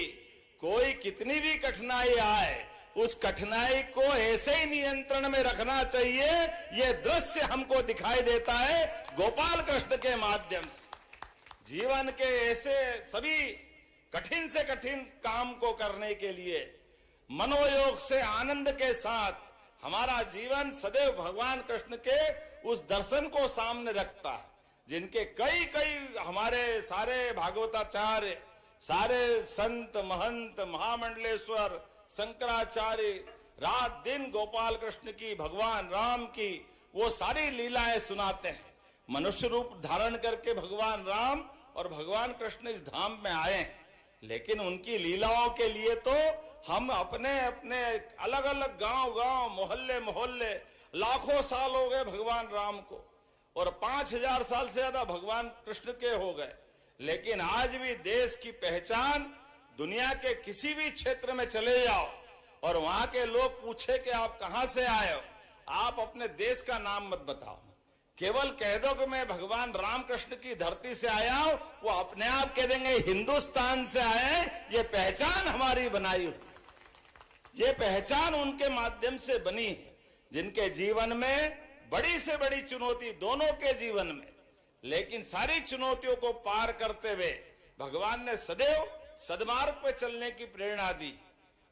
कोई कितनी भी कठिनाई आए, उस कठिनाई को ऐसे ही नियंत्रण में रखना चाहिए। ये दृश्य हमको दिखाई देता है गोपाल कृष्ण के माध्यम से। जीवन के ऐसे सभी कठिन से कठिन काम को करने के लिए मनोयोग से आनंद के साथ हमारा जीवन सदैव भगवान कृष्ण के उस दर्शन को सामने रखता है, जिनके कई कई हमारे सारे भागवताचार्य, सारे संत महंत महामंडलेश्वर शंकराचार्य रात दिन गोपाल कृष्ण की, भगवान राम की वो सारी लीलाएं सुनाते हैं। मनुष्य रूप धारण करके भगवान राम और भगवान कृष्ण इस धाम में आए हैं, लेकिन उनकी लीलाओं के लिए तो हम अपने अपने अलग अलग गांव गांव, मोहल्ले मोहल्ले, लाखों साल हो गए भगवान राम को और 5000 साल से ज्यादा भगवान कृष्ण के हो गए। लेकिन आज भी देश की पहचान, दुनिया के किसी भी क्षेत्र में चले जाओ और वहां के लोग पूछे कि आप कहां से आए हो, आप अपने देश का नाम मत बताओ, केवल कह दो कि मैं भगवान रामकृष्ण की धरती से आया हूं, वो अपने आप कह देंगे हिंदुस्तान से आए। ये पहचान हमारी बनाई हुई, ये पहचान उनके माध्यम से बनी है, जिनके जीवन में बड़ी से बड़ी चुनौती दोनों के जीवन में, लेकिन सारी चुनौतियों को पार करते हुए भगवान ने सदैव सद्मार्ग पे चलने की प्रेरणा दी।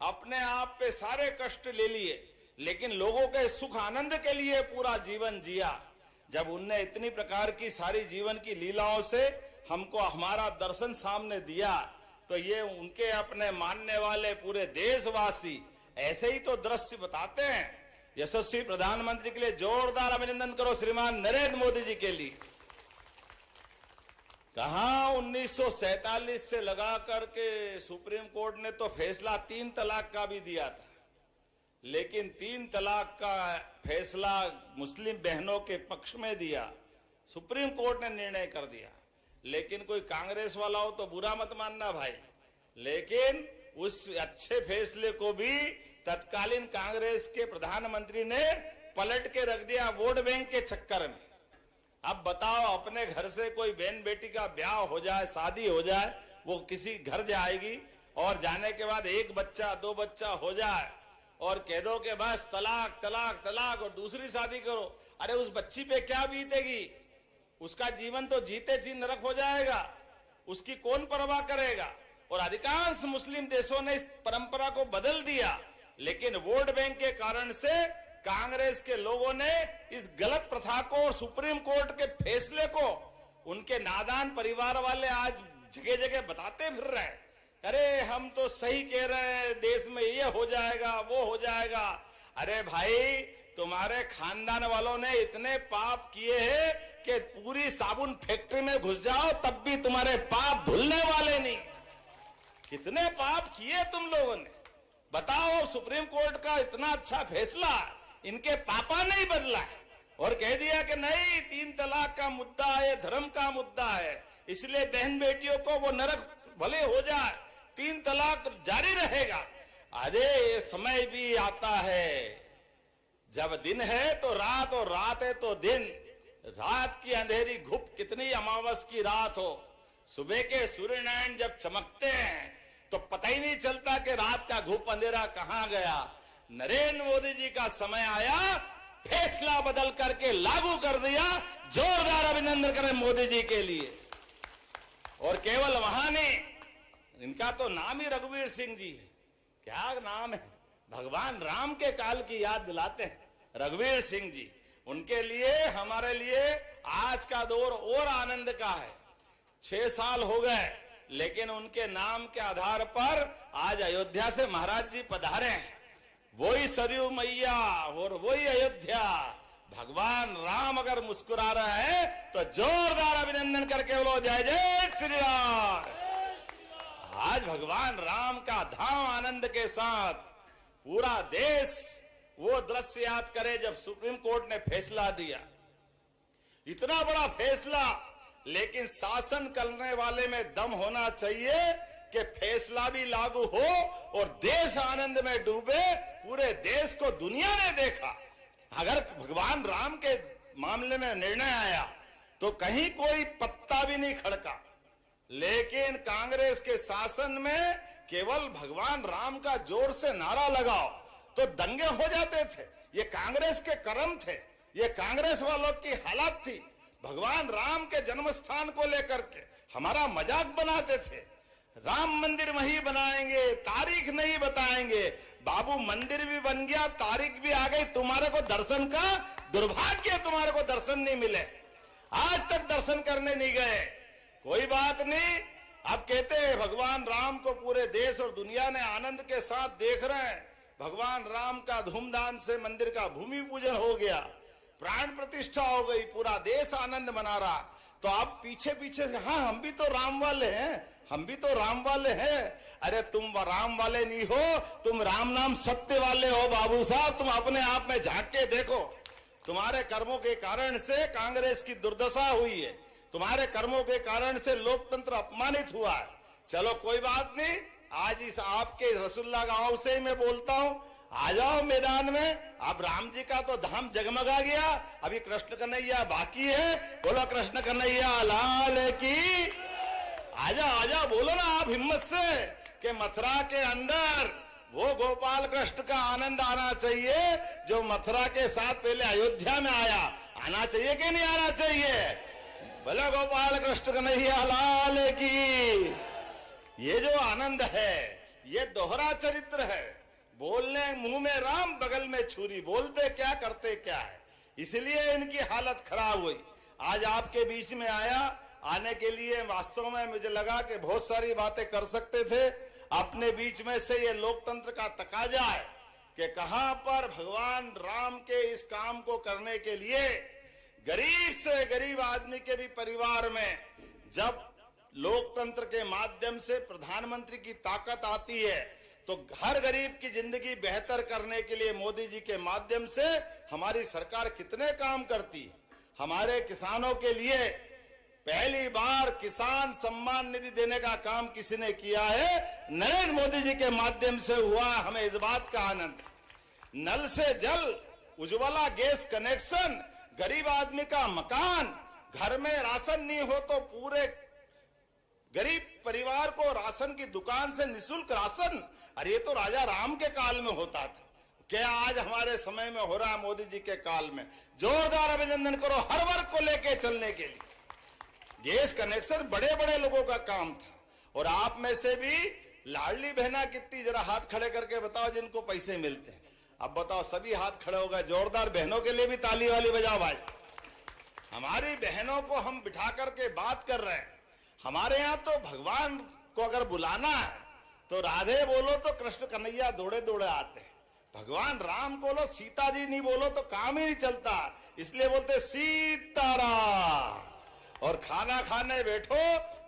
अपने आप पे सारे कष्ट ले लिए, लेकिन लोगों के सुख आनंद के लिए पूरा जीवन जिया। जब उनने इतनी प्रकार की सारी जीवन की लीलाओं से हमको हमारा दर्शन सामने दिया, तो ये उनके अपने मानने वाले पूरे देशवासी ऐसे ही तो दृश्य बताते हैं। यशस्वी प्रधानमंत्री के लिए जोरदार अभिनंदन करो श्रीमान नरेंद्र मोदी जी के लिए। कहा 1947 से लगा करके सुप्रीम कोर्ट ने तो फैसला 3 तलाक का भी दिया था, लेकिन 3 तलाक का फैसला मुस्लिम बहनों के पक्ष में दिया, सुप्रीम कोर्ट ने निर्णय कर दिया। लेकिन कोई कांग्रेस वाला हो तो बुरा मत मानना भाई, लेकिन उस अच्छे फैसले को भी तत्कालीन कांग्रेस के प्रधानमंत्री ने पलट के रख दिया वोट बैंक के चक्कर में। अब बताओ, अपने घर से कोई बहन बेटी का ब्याह हो जाए, शादी हो जाए, वो किसी घर जाएगी और जाने के बाद 1 बच्चा 2 बच्चा हो जाए और कह दो कि बस तलाक तलाक तलाक और दूसरी शादी करो। अरे उस बच्ची पे क्या बीतेगी, उसका जीवन तो जीते जी नरक हो जाएगा, उसकी कौन परवाह करेगा। और अधिकांश मुस्लिम देशों ने इस परंपरा को बदल दिया, लेकिन वोट बैंक के कारण से कांग्रेस के लोगों ने इस गलत प्रथा को और सुप्रीम कोर्ट के फैसले को उनके नादान परिवार वाले आज जगह जगह बताते फिर रहे, अरे हम तो सही कह रहे हैं, देश में ये हो जाएगा वो हो जाएगा। अरे भाई, तुम्हारे खानदान वालों ने इतने पाप किए हैं कि पूरी साबुन फैक्ट्री में घुस जाओ तब भी तुम्हारे पाप धुलने वाले नहीं। कितने पाप किए तुम लोगों ने, बताओ। सुप्रीम कोर्ट का इतना अच्छा फैसला, इनके पापा नहीं बदला है और कह दिया कि नहीं, 3 तलाक का मुद्दा है, धर्म का मुद्दा है, इसलिए बहन बेटियों को वो नरक भले हो जाए, 3 तलाक जारी रहेगा। अरे समय भी आता है, जब दिन है तो रात और रात है तो दिन। रात की अंधेरी घुप कितनी अमावस की रात हो, सुबह के सूर्य नारायण जब चमकते हैं तो पता ही नहीं चलता कि रात का घुप अंधेरा कहां गया। नरेंद्र मोदी जी का समय आया, फैसला बदल करके लागू कर दिया। जोरदार अभिनंदन करें मोदी जी के लिए। और केवल वहां नहीं, इनका तो नाम ही रघुवीर सिंह जी है। क्या नाम है, भगवान राम के काल की याद दिलाते हैं रघुवीर सिंह जी। उनके लिए, हमारे लिए आज का दौर और आनंद का है। 6 साल हो गए, लेकिन उनके नाम के आधार पर आज अयोध्या से महाराज जी पधारे हैं। वही सरयू मैया और वही अयोध्या। भगवान राम अगर मुस्कुरा रहा है तो जोरदार अभिनंदन करके बोलो जय जय श्री राम। आज भगवान राम का धाम आनंद के साथ पूरा देश वो दृश्य याद करे जब सुप्रीम कोर्ट ने फैसला दिया। इतना बड़ा फैसला, लेकिन शासन करने वाले में दम होना चाहिए कि फैसला भी लागू हो और देश आनंद में डूबे। पूरे देश को दुनिया ने देखा। अगर भगवान राम के मामले में निर्णय आया तो कहीं कोई पत्ता भी नहीं खड़का, लेकिन कांग्रेस के शासन में केवल भगवान राम का जोर से नारा लगाओ तो दंगे हो जाते थे। ये कांग्रेस के कर्म थे, ये कांग्रेस वालों की हालत थी। भगवान राम के जन्म स्थान को लेकर के हमारा मजाक बनाते थे। राम मंदिर वहीं बनाएंगे, तारीख नहीं बताएंगे। बाबू मंदिर भी बन गया, तारीख भी आ गई, तुम्हारे को दर्शन का दुर्भाग्य, तुम्हारे को दर्शन नहीं मिले। आज तक दर्शन करने नहीं गए। कोई बात नहीं, अब कहते हैं भगवान राम को पूरे देश और दुनिया ने आनंद के साथ देख रहे हैं। भगवान राम का धूमधाम से मंदिर का भूमि पूजन हो गया, प्राण प्रतिष्ठा हो गई, पूरा देश आनंद मना रहा। तो अब पीछे पीछे से हाँ हम भी तो राम वाले हैं, हम भी तो राम वाले हैं। अरे तुम राम वाले नहीं हो, तुम राम नाम सत्य वाले हो बाबू साहब। तुम अपने आप में झांक के देखो। तुम्हारे कर्मों के कारण से कांग्रेस की दुर्दशा हुई है, तुम्हारे कर्मों के कारण से लोकतंत्र अपमानित हुआ है। चलो कोई बात नहीं, आज इस आपके रसुल्ला गांव से ही मैं बोलता हूं, आ जाओ मैदान में। अब राम जी का तो धाम जगमगा गया, अभी कृष्ण कन्हैया बाकी है। बोलो कृष्ण कन्हैया लाल की। आजा आजा बोलो ना आप हिम्मत से कि मथुरा के अंदर वो गोपाल कृष्ण का आनंद आना चाहिए जो मथुरा के साथ पहले अयोध्या में आया। आना चाहिए कि नहीं आना चाहिए? बोलो गोपाल कृष्ण कन्हैया लाल की। ये जो आनंद है ये दोहरा चरित्र है। बोलने मुंह में राम बगल में छुरी, बोलते क्या करते क्या है। इसलिए इनकी हालत खराब हुई। आज आपके बीच में आया, आने के लिए वास्तव में मुझे लगा कि बहुत सारी बातें कर सकते थे। अपने बीच में से ये लोकतंत्र का तकाजा है कि कहां पर भगवान राम के इस काम को करने के लिए गरीब से गरीब आदमी के भी परिवार में जब लोकतंत्र के माध्यम से प्रधानमंत्री की ताकत आती है तो हर गरीब की जिंदगी बेहतर करने के लिए मोदी जी के माध्यम से हमारी सरकार कितने काम करती है। हमारे किसानों के लिए पहली बार किसान सम्मान निधि देने का काम किसी ने किया है, नरेंद्र मोदी जी के माध्यम से हुआ। हमें इस बात का आनंद है। नल से जल, उज्ज्वला गैस कनेक्शन, गरीब आदमी का मकान, घर में राशन नहीं हो तो पूरे गरीब परिवार को राशन की दुकान से निःशुल्क राशन। अरे ये तो राजा राम के काल में होता था, क्या आज हमारे समय में हो रहा है मोदी जी के काल में। जोरदार अभिनंदन करो हर वर्ग को लेके चलने के लिए। गैस कनेक्शन बड़े बड़े लोगों का काम था। और आप में से भी लाडली बहना कितनी, जरा हाथ खड़े करके बताओ जिनको पैसे मिलते हैं। अब बताओ, सभी हाथ खड़े हो गए। जोरदार बहनों के लिए भी ताली वाली बजाओ भाई। हमारी बहनों को हम बिठा करके बात कर रहे हैं। हमारे यहाँ तो भगवान को अगर बुलाना है तो राधे बोलो तो कृष्ण कन्हैया दौड़े दौड़े आते हैं। भगवान राम को बोलो, सीता जी नहीं बोलो तो काम ही नहीं चलता। इसलिए बोलते सीताराम। और खाना खाने बैठो,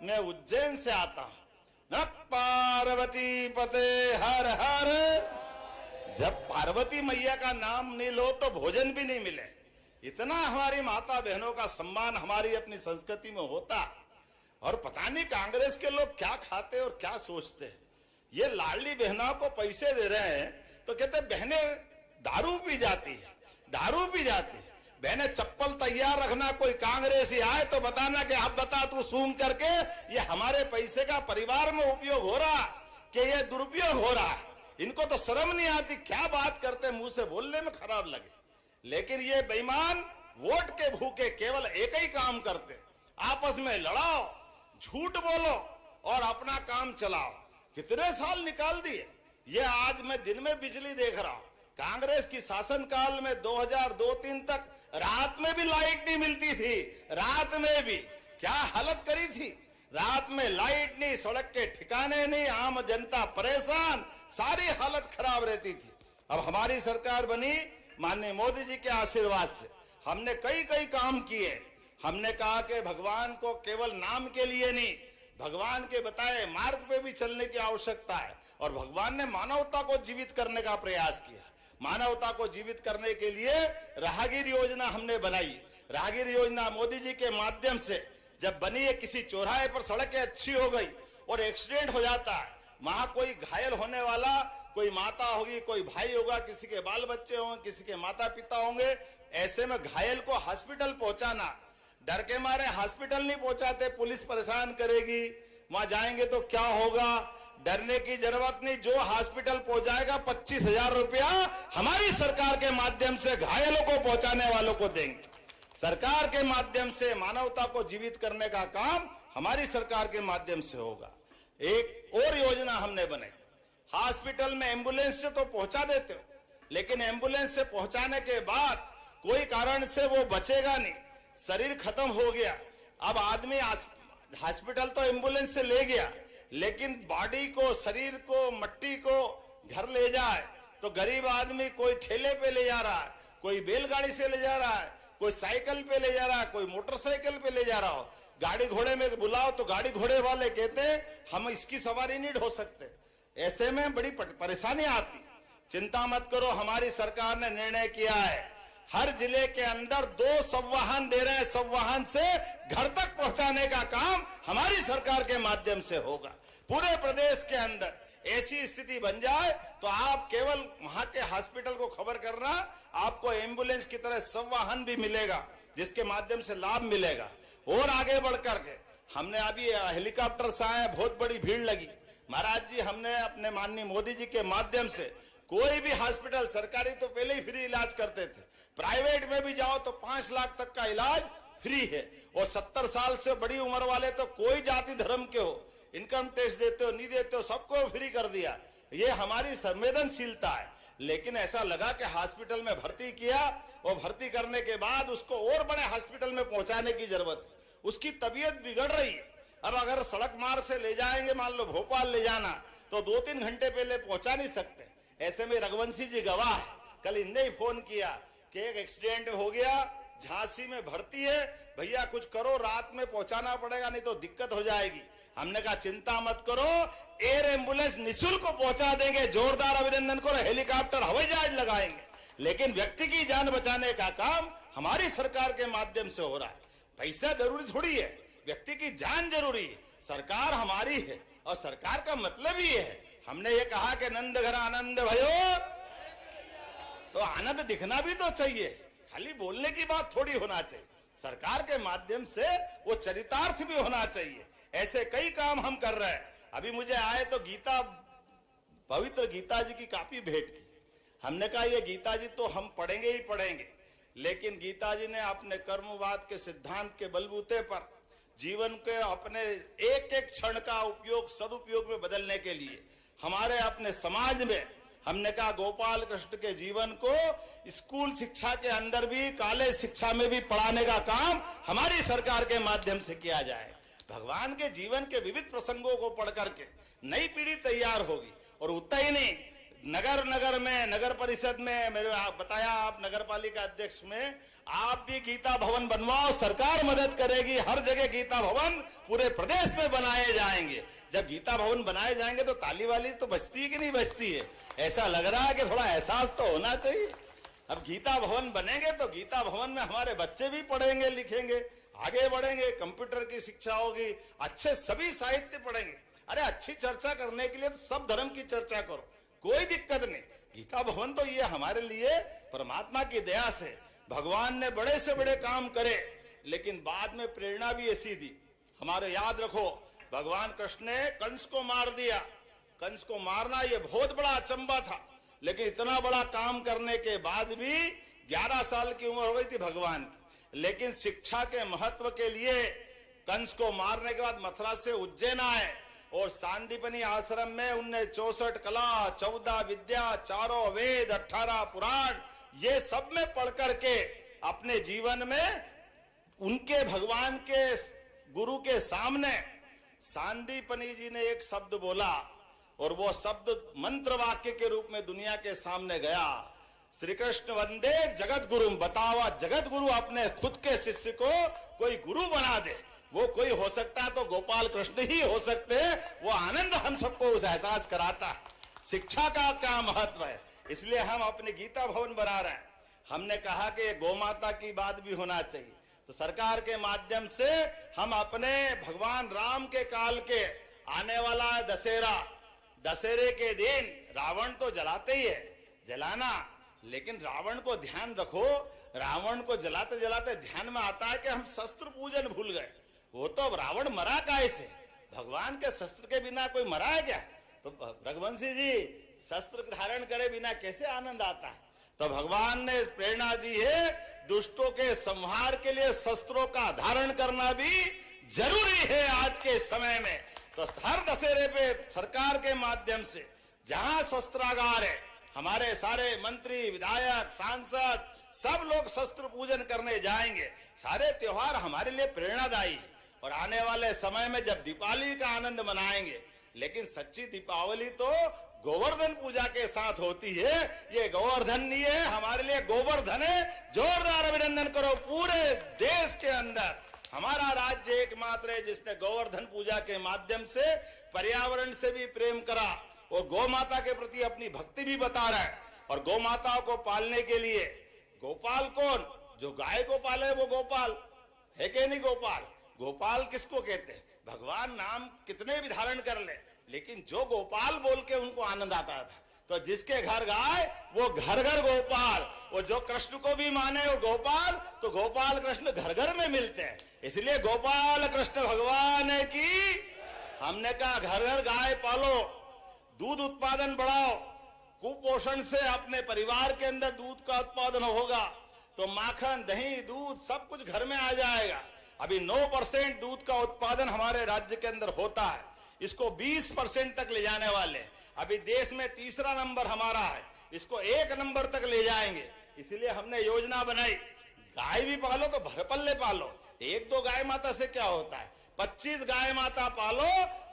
मैं उज्जैन से आता हूं। न पार्वती पते हर हर। जब पार्वती मैया का नाम नहीं लो तो भोजन भी नहीं मिले। इतना हमारी माता बहनों का सम्मान हमारी अपनी संस्कृति में होता। और पता नहीं कांग्रेस के लोग क्या खाते और क्या सोचते हैं। ये लाडली बहनों को पैसे दे रहे हैं तो कहते बहनें दारू पी जाती है, दारू पी जाती है। बहने चप्पल तैयार रखना, कोई कांग्रेसी आए तो बताना कि आप बता तू सूंघ करके ये हमारे पैसे का परिवार में उपयोग हो रहा कि ये दुरुपयोग हो रहा है। इनको तो शर्म नहीं आती, क्या बात करते, मुंह से बोलने में खराब लगे। लेकिन ये बेईमान वोट के भूखे केवल एक ही काम करते, आपस में लड़ाओ, झूठ बोलो और अपना काम चलाओ। कितने साल निकाल दिए। ये आज मैं दिन में बिजली देख रहा हूं, कांग्रेस की शासनकाल में 2002-03 तक रात में भी लाइट नहीं मिलती थी। रात में भी क्या हालत करी थी, रात में लाइट नहीं, सड़क के ठिकाने नहीं, आम जनता परेशान, सारी हालत खराब रहती थी। अब हमारी सरकार बनी माननीय मोदी जी के आशीर्वाद से, हमने कई कई काम किए। हमने कहा कि भगवान को केवल नाम के लिए नहीं, भगवान के बताए मार्ग पे भी चलने की आवश्यकता है। और भगवान ने मानवता को जीवित करने का प्रयास किया। मानवता को जीवित करने के लिए राहगीर योजना हमने बनाई। राहगीर योजना मोदी जी के माध्यम से जब बनी है, किसी चौराहे पर सड़कें अच्छी हो गई और एक्सीडेंट हो जाता है, वहां कोई घायल होने वाला, कोई माता होगी, कोई भाई होगा, किसी के बाल बच्चे होंगे, किसी के माता पिता होंगे, ऐसे में घायल को हॉस्पिटल पहुंचाना, डर के मारे हॉस्पिटल नहीं पहुंचाते, पुलिस परेशान करेगी, वहां जाएंगे तो क्या होगा, डरने की जरूरत नहीं। जो हॉस्पिटल पहुंचाएगा 25,000 रुपया हमारी सरकार के माध्यम से घायलों को पहुंचाने वालों को देंगे। सरकार के माध्यम से मानवता को जीवित करने का काम हमारी सरकार के माध्यम से होगा। एक और योजना हमने बनाई, हॉस्पिटल में एम्बुलेंस से तो पहुंचा देते हो, लेकिन एम्बुलेंस से पहुंचाने के बाद कोई कारण से वो बचेगा नहीं, शरीर खत्म हो गया। अब आदमी हॉस्पिटल तो एम्बुलेंस से ले गया, लेकिन बॉडी को, शरीर को, मट्टी को घर ले जाए तो गरीब आदमी कोई ठेले पे ले जा रहा है, कोई बैलगाड़ी से ले जा रहा है, कोई साइकिल पे ले जा रहा है, कोई मोटरसाइकिल पे ले जा रहा हो। गाड़ी घोड़े में बुलाओ तो गाड़ी घोड़े वाले कहते हैं हम इसकी सवारी नहीं ढो सकते। ऐसे में बड़ी परेशानी आती। चिंता मत करो, हमारी सरकार ने निर्णय किया है, हर जिले के अंदर 2 संवाहन दे रहे हैं। संवाहन से घर तक पहुंचाने का काम हमारी सरकार के माध्यम से होगा। पूरे प्रदेश के अंदर ऐसी स्थिति बन जाए तो आप केवल वहां के हॉस्पिटल को खबर करना, आपको एम्बुलेंस की तरह संवाहन भी मिलेगा, जिसके माध्यम से लाभ मिलेगा। और आगे बढ़कर के हमने अभी हेलीकॉप्टर से आए, बहुत बड़ी भीड़ लगी। महाराज जी, हमने अपने माननीय मोदी जी के माध्यम से कोई भी हॉस्पिटल, सरकारी तो पहले ही फ्री इलाज करते थे, प्राइवेट में भी जाओ तो 5 लाख तक का इलाज फ्री है। और 70 साल से बड़ी उम्र वाले तो कोई जाति धर्म के हो, इनकम टैक्स देते हो नहीं देते हो, सबको फ्री कर दिया। ये हमारी संवेदनशीलता है। लेकिन ऐसा लगा कि हॉस्पिटल में भर्ती किया और भर्ती करने के बाद उसको और बड़े हॉस्पिटल में पहुंचाने की जरूरत है, उसकी तबीयत बिगड़ रही है। अब अगर सड़क मार्ग से ले जाएंगे, मान लो भोपाल ले जाना, तो 2-3 घंटे पहले पहुंचा नहीं सकते। ऐसे में रघुवंशी जी गवाह है, कल इनने ही फोन किया कि एक एक्सीडेंट हो गया, झांसी में भर्ती है, भैया कुछ करो, रात में पहुंचाना पड़ेगा नहीं तो दिक्कत हो जाएगी। हमने कहा चिंता मत करो, एयर एम्बुलेंस निःशुल्क पहुंचा देंगे, जोरदार अभिनंदन करो, हेलीकॉप्टर हवाई जहाज लगाएंगे, लेकिन व्यक्ति की जान बचाने का काम हमारी सरकार के माध्यम से हो रहा है। पैसा जरूरी थोड़ी है, व्यक्ति की जान जरूरी है। सरकार हमारी है और सरकार का मतलब ही है, हमने ये कहा कि नंद घर आनंद भयो, तो आनंद दिखना भी तो चाहिए, खाली बोलने की बात थोड़ी होना चाहिए। सरकार के माध्यम से वो चरितार्थ भी होना चाहिए। ऐसे कई काम हम कर रहे हैं। अभी मुझे आए तो गीता, पवित्र गीता जी की कापी भेंट की। हमने कहा ये गीता जी तो हम पढ़ेंगे ही पढ़ेंगे, लेकिन गीता जी ने अपने कर्मवाद के सिद्धांत के बलबूते पर जीवन के अपने एक एक क्षण का उपयोग सदुपयोग में बदलने के लिए हमारे अपने समाज में हमने कहा गोपाल कृष्ण के जीवन को स्कूल शिक्षा के अंदर भी, कॉलेज शिक्षा में भी पढ़ाने का काम हमारी सरकार के माध्यम से किया जाए। भगवान के जीवन के विविध प्रसंगों को पढ़ करके नई पीढ़ी तैयार होगी। और उतना ही नहीं, नगर नगर में, नगर परिषद में, मेरे बताया आप नगर पालिका अध्यक्ष में, आप भी गीता भवन बनवाओ, सरकार मदद करेगी। हर जगह गीता भवन पूरे प्रदेश में बनाए जाएंगे। जब गीता भवन बनाए जाएंगे तो ताली वाली तो बजती है कि नहीं बजती है? ऐसा लग रहा है कि थोड़ा एहसास तो होना चाहिए। अब गीता भवन बनेंगे तो गीता भवन में हमारे बच्चे भी पढ़ेंगे, लिखेंगे, आगे बढ़ेंगे, कंप्यूटर की शिक्षा होगी, अच्छे सभी साहित्य पढ़ेंगे। अरे अच्छी चर्चा करने के लिए तो सब धर्म की चर्चा करो, कोई दिक्कत नहीं। गीता भवन तो ये हमारे लिए परमात्मा की दया से भगवान ने बड़े से बड़े काम करे, लेकिन बाद में प्रेरणा भी ऐसी दी। हमारे याद रखो, भगवान कृष्ण ने कंस को मार दिया। कंस को मारना ये बहुत बड़ा अचंबा था, लेकिन इतना बड़ा काम करने के बाद भी 11 साल की उम्र हो गई थी भगवान की, लेकिन शिक्षा के महत्व के लिए कंस को मारने के बाद मथुरा से उज्जैन आए और सांदीपनी आश्रम में उनने 64 कला, 14 विद्या, 4 वेद, 18 पुराण, ये सब में पढ़ करके अपने जीवन में उनके भगवान के गुरु के सामने सांदीपनी जी ने एक शब्द बोला और वो शब्द मंत्र वाक्य के रूप में दुनिया के सामने गया। श्री कृष्ण वंदे जगत गुरु। बतावा, जगत गुरु अपने खुद के शिष्य को कोई गुरु बना दे, वो कोई हो सकता है तो गोपाल कृष्ण ही हो सकते हैं। वो आनंद हम सबको उस एहसास कराता है शिक्षा का क्या महत्व है। इसलिए हम अपने गीता भवन बना रहे हैं। हमने कहा कि गौ माता की बात भी होना चाहिए, तो सरकार के माध्यम से हम अपने भगवान राम के काल के आने वाला दशहरा, दशहरे के दिन रावण तो जलाते ही है, जलाना, लेकिन रावण को ध्यान रखो, रावण को जलाते जलाते ध्यान में आता है कि हम शस्त्र पूजन भूल गए। वो तो रावण मरा कैसे? भगवान के शस्त्र के बिना कोई मरा है क्या? तो रघुवंशी जी, शस्त्र धारण करे बिना कैसे आनंद आता है? तो भगवान ने प्रेरणा दी है, दुष्टों के संहार के लिए शस्त्रों का धारण करना भी जरूरी है आज के समय में। तो हर दशहरे पे सरकार के माध्यम से जहां शस्त्रागार है, हमारे सारे मंत्री, विधायक, सांसद सब लोग शस्त्र पूजन करने जाएंगे। सारे त्योहार हमारे लिए प्रेरणादायी है और आने वाले समय में जब दीपावली का आनंद मनाएंगे, लेकिन सच्ची दीपावली तो गोवर्धन पूजा के साथ होती है। ये गोवर्धन नहीं है, हमारे लिए गोवर्धन है। जोरदार अभिनंदन करो। पूरे देश के अंदर हमारा राज्य एकमात्र है जिसने गोवर्धन पूजा के माध्यम से पर्यावरण से भी प्रेम करा और गौ माता के प्रति अपनी भक्ति भी बता रहा है। और गौ माताओं को पालने के लिए गोपाल कौन? जो गाय को पाले वो गोपाल है कि नहीं? गोपाल, गोपाल किसको कहते हैं? भगवान नाम कितने भी धारण कर ले, लेकिन जो गोपाल बोल के उनको आनंद आता था। तो जिसके घर गाय वो घर घर गोपाल, वो जो कृष्ण को भी माने वो गोपाल, तो गोपाल कृष्ण घर घर में मिलते हैं। इसलिए गोपाल कृष्ण भगवान की हमने कहा घर घर गाय पालो, दूध उत्पादन बढ़ाओ। कुपोषण से अपने परिवार के अंदर दूध का उत्पादन होगा तो माखन, दही, दूध सब कुछ घर में आ जाएगा। अभी 9% दूध का उत्पादन हमारे राज्य के अंदर होता है, इसको 20% तक ले जाने वाले। अभी देश में तीसरा नंबर हमारा है, इसको 1 नंबर तक ले जाएंगे। इसलिए हमने योजना बनाई, गाय भी पालो तो भरपल्ले पालो। 1-2 गाय माता से क्या होता है? 25 गाय माता पालो,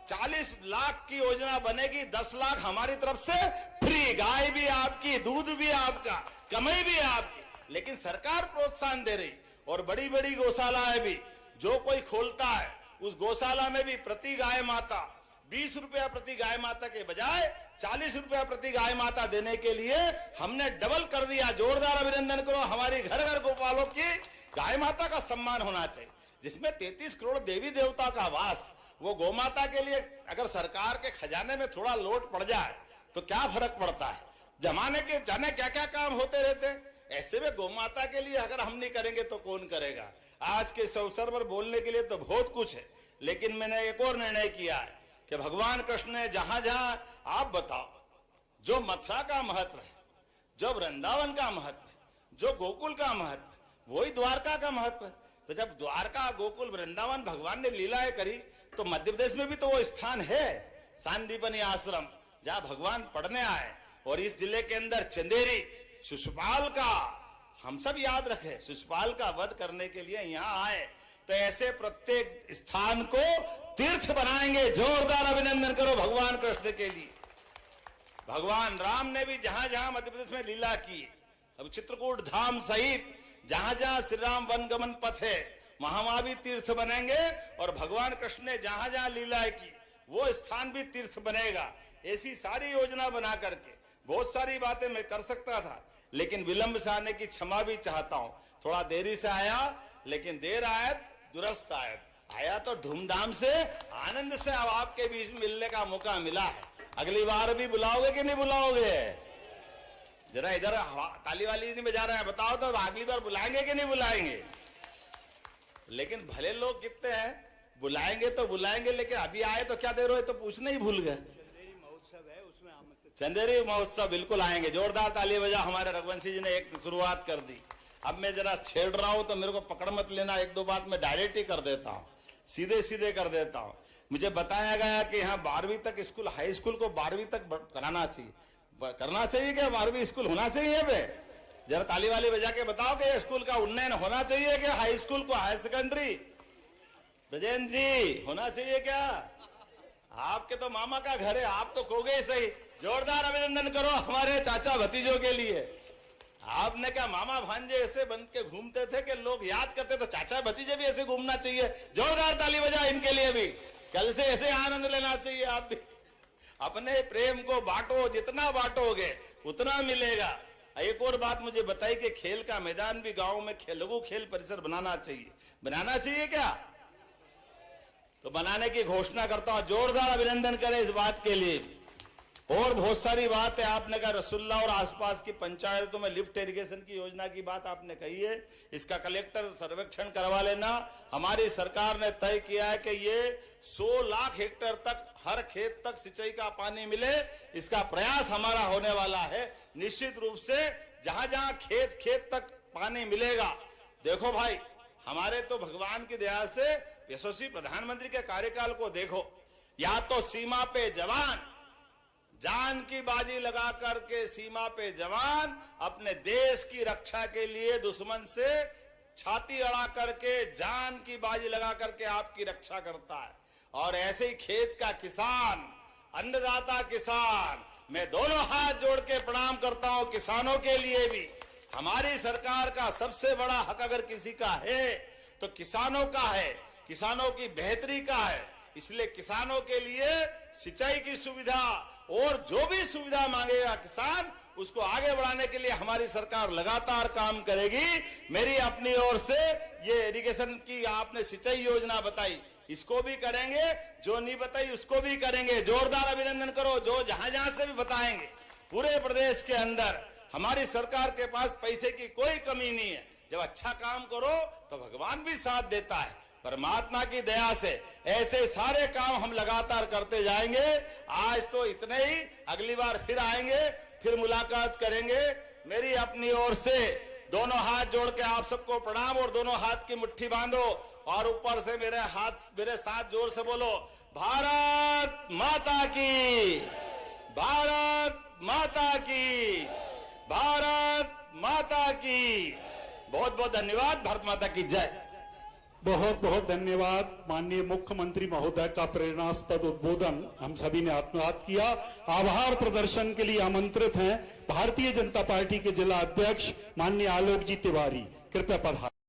40 लाख की योजना बनेगी। 10 लाख हमारी तरफ से फ्री, गाय भी आपकी, दूध भी आपका, कमाई भी आपकी। लेकिन सरकार प्रोत्साहन दे रही और बड़ी बड़ी गौशालाएं भी जो कोई खोलता है उस गौशाला में भी प्रति गाय माता 20 रुपया प्रति गाय माता के बजाय 40 रुपया प्रति गाय माता देने के लिए हमने डबल कर दिया। जोरदार अभिनंदन करो। हमारी घर घर गोपालों की गाय माता का सम्मान होना चाहिए, जिसमें 33 करोड़ देवी देवता का वास। वो गौ माता के लिए अगर सरकार के खजाने में थोड़ा लोट पड़ जाए तो क्या फर्क पड़ता है? जमाने के जाने क्या क्या काम होते रहते हैं। ऐसे में गौ माता के लिए अगर हम नहीं करेंगे तो कौन करेगा? आज के इस अवसर पर बोलने के लिए तो बहुत कुछ है, लेकिन मैंने एक और निर्णय किया है कि भगवान कृष्ण ने जहां जहां, आप बताओ, जो मथुरा का महत्व है, जो वृंदावन का महत्व है, जो गोकुल का महत्व है, वही द्वारका का महत्व है। तो जब द्वारका, गोकुल, वृंदावन भगवान ने लीलाएं करी, तो मध्य प्रदेश में भी तो वो स्थान है, सांदीपनी आश्रम, जहां भगवान पढ़ने आए। और इस जिले के अंदर चंदेरी, शिशुपाल का हम सब याद रखें, शिशुपाल का वध करने के लिए यहां आए। तो ऐसे प्रत्येक स्थान को तीर्थ बनाएंगे। जोरदार अभिनंदन करो भगवान कृष्ण के लिए। भगवान राम ने भी जहां जहां मध्य प्रदेश में लीला की, अब चित्रकूट धाम सहित जहां जहां श्री राम वनगमन पथ है वहां भी तीर्थ बनेंगे। और भगवान कृष्ण ने जहां जहां लीला की वो स्थान भी तीर्थ बनेगा। ऐसी सारी योजना बना करके बहुत सारी बातें मैं कर सकता था, लेकिन विलंब से आने की क्षमा भी चाहता हूं। थोड़ा देरी से आया, लेकिन देर आया दुरुस्त आया तो धूमधाम से, आनंद से अब आपके बीच मिलने का मौका मिला है। अगली बार भी बुलाओगे कि नहीं बुलाओगे? जरा इधर ताली वाली नहीं बजा रहे हैं, बताओ तो अगली बार बुलाएंगे कि नहीं बुलाएंगे? लेकिन भले लोग कितने हैं, बुलाएंगे तो बुलाएंगे, लेकिन अभी आए तो क्या देर हो तो पूछना ही भूल गए। चंदेरी महोत्सव बिल्कुल आएंगे, जोरदार ताली बजा। हमारे रघुवंशी जी ने एक शुरुआत कर दी। अब मैं जरा छेड़ रहा हूं तो मेरे को पकड़ मत लेना, एक दो बात मैं डायरेक्ट ही कर देता हूं, सीधे सीधे कर देता हूं। मुझे बताया गया कि यहाँ 12वीं तक स्कूल, हाई स्कूल को 12वीं तक कराना चाहिए, करना चाहिए क्या? 12वीं स्कूल होना चाहिए बे? जरा ताली वाली बजा के बताओ कि स्कूल का उन्नयन होना चाहिए क्या? हाई स्कूल को हायर सेकेंडरी, ब्रजेंद्र जी, होना चाहिए क्या? आपके तो मामा का घर है, आप तो कहोगे सही। जोरदार अभिनंदन करो हमारे चाचा भतीजों के लिए। आपने क्या मामा भांजे ऐसे बन के घूमते थे कि लोग याद करते, तो चाचा भतीजे भी ऐसे घूमना चाहिए। जोरदार ताली बजा इनके लिए भी, कल से ऐसे आनंद लेना चाहिए। आप भी अपने प्रेम को बांटो, जितना बांटोगे उतना मिलेगा। एक और बात मुझे बताई कि खेल का मैदान भी गांव में लघु खेल परिसर बनाना चाहिए। बनाना चाहिए क्या? तो बनाने की घोषणा करता हूं, जोरदार अभिनंदन करें इस बात के लिए। और बहुत सारी बात है। आपने कहा रसुल्ला और आसपास की पंचायतों में लिफ्ट इरिगेशन की योजना की बात आपने कही है, इसका कलेक्टर सर्वेक्षण करवा लेना। हमारी सरकार ने तय किया है कि ये 100 लाख हेक्टेयर तक, हर खेत तक सिंचाई का पानी मिले, इसका प्रयास हमारा होने वाला है। निश्चित रूप से जहां जहां खेत खेत तक पानी मिलेगा। देखो भाई, हमारे तो भगवान की दया से यशस्वी प्रधानमंत्री के कार्यकाल को देखो, या तो सीमा पे जवान जान की बाजी लगा करके, सीमा पे जवान अपने देश की रक्षा के लिए दुश्मन से छाती अड़ा करके, जान की बाजी लगा करके आपकी रक्षा करता है। और ऐसे ही खेत का किसान, अन्नदाता किसान, मैं दोनों हाथ जोड़ के प्रणाम करता हूं किसानों के लिए भी। हमारी सरकार का सबसे बड़ा हक अगर किसी का है तो किसानों का है, किसानों की बेहतरी का है। इसलिए किसानों के लिए सिंचाई की सुविधा और जो भी सुविधा मांगेगा किसान, उसको आगे बढ़ाने के लिए हमारी सरकार लगातार काम करेगी। मेरी अपनी ओर से ये इरिगेशन की आपने सिंचाई योजना बताई, इसको भी करेंगे, जो नहीं बताई उसको भी करेंगे। जोरदार अभिनंदन करो जो जहां जहां से भी बताएंगे। पूरे प्रदेश के अंदर हमारी सरकार के पास पैसे की कोई कमी नहीं है। जब अच्छा काम करो तो भगवान भी साथ देता है। परमात्मा की दया से ऐसे सारे काम हम लगातार करते जाएंगे। आज तो इतने ही, अगली बार फिर आएंगे, फिर मुलाकात करेंगे। मेरी अपनी ओर से दोनों हाथ जोड़ के आप सबको प्रणाम, और दोनों हाथ की मुट्ठी बांधो और ऊपर से मेरे हाथ मेरे साथ जोर से बोलो, भारत माता की, भारत माता की, भारत माता की। बहुत बहुत धन्यवाद। भारत माता की जय। बहुत बहुत धन्यवाद। माननीय मुख्यमंत्री महोदय का प्रेरणास्पद उद्बोधन हम सभी ने आत्मसात किया। आभार प्रदर्शन के लिए आमंत्रित हैं भारतीय जनता पार्टी के जिला अध्यक्ष माननीय आलोक जी तिवारी, कृपया पधारें।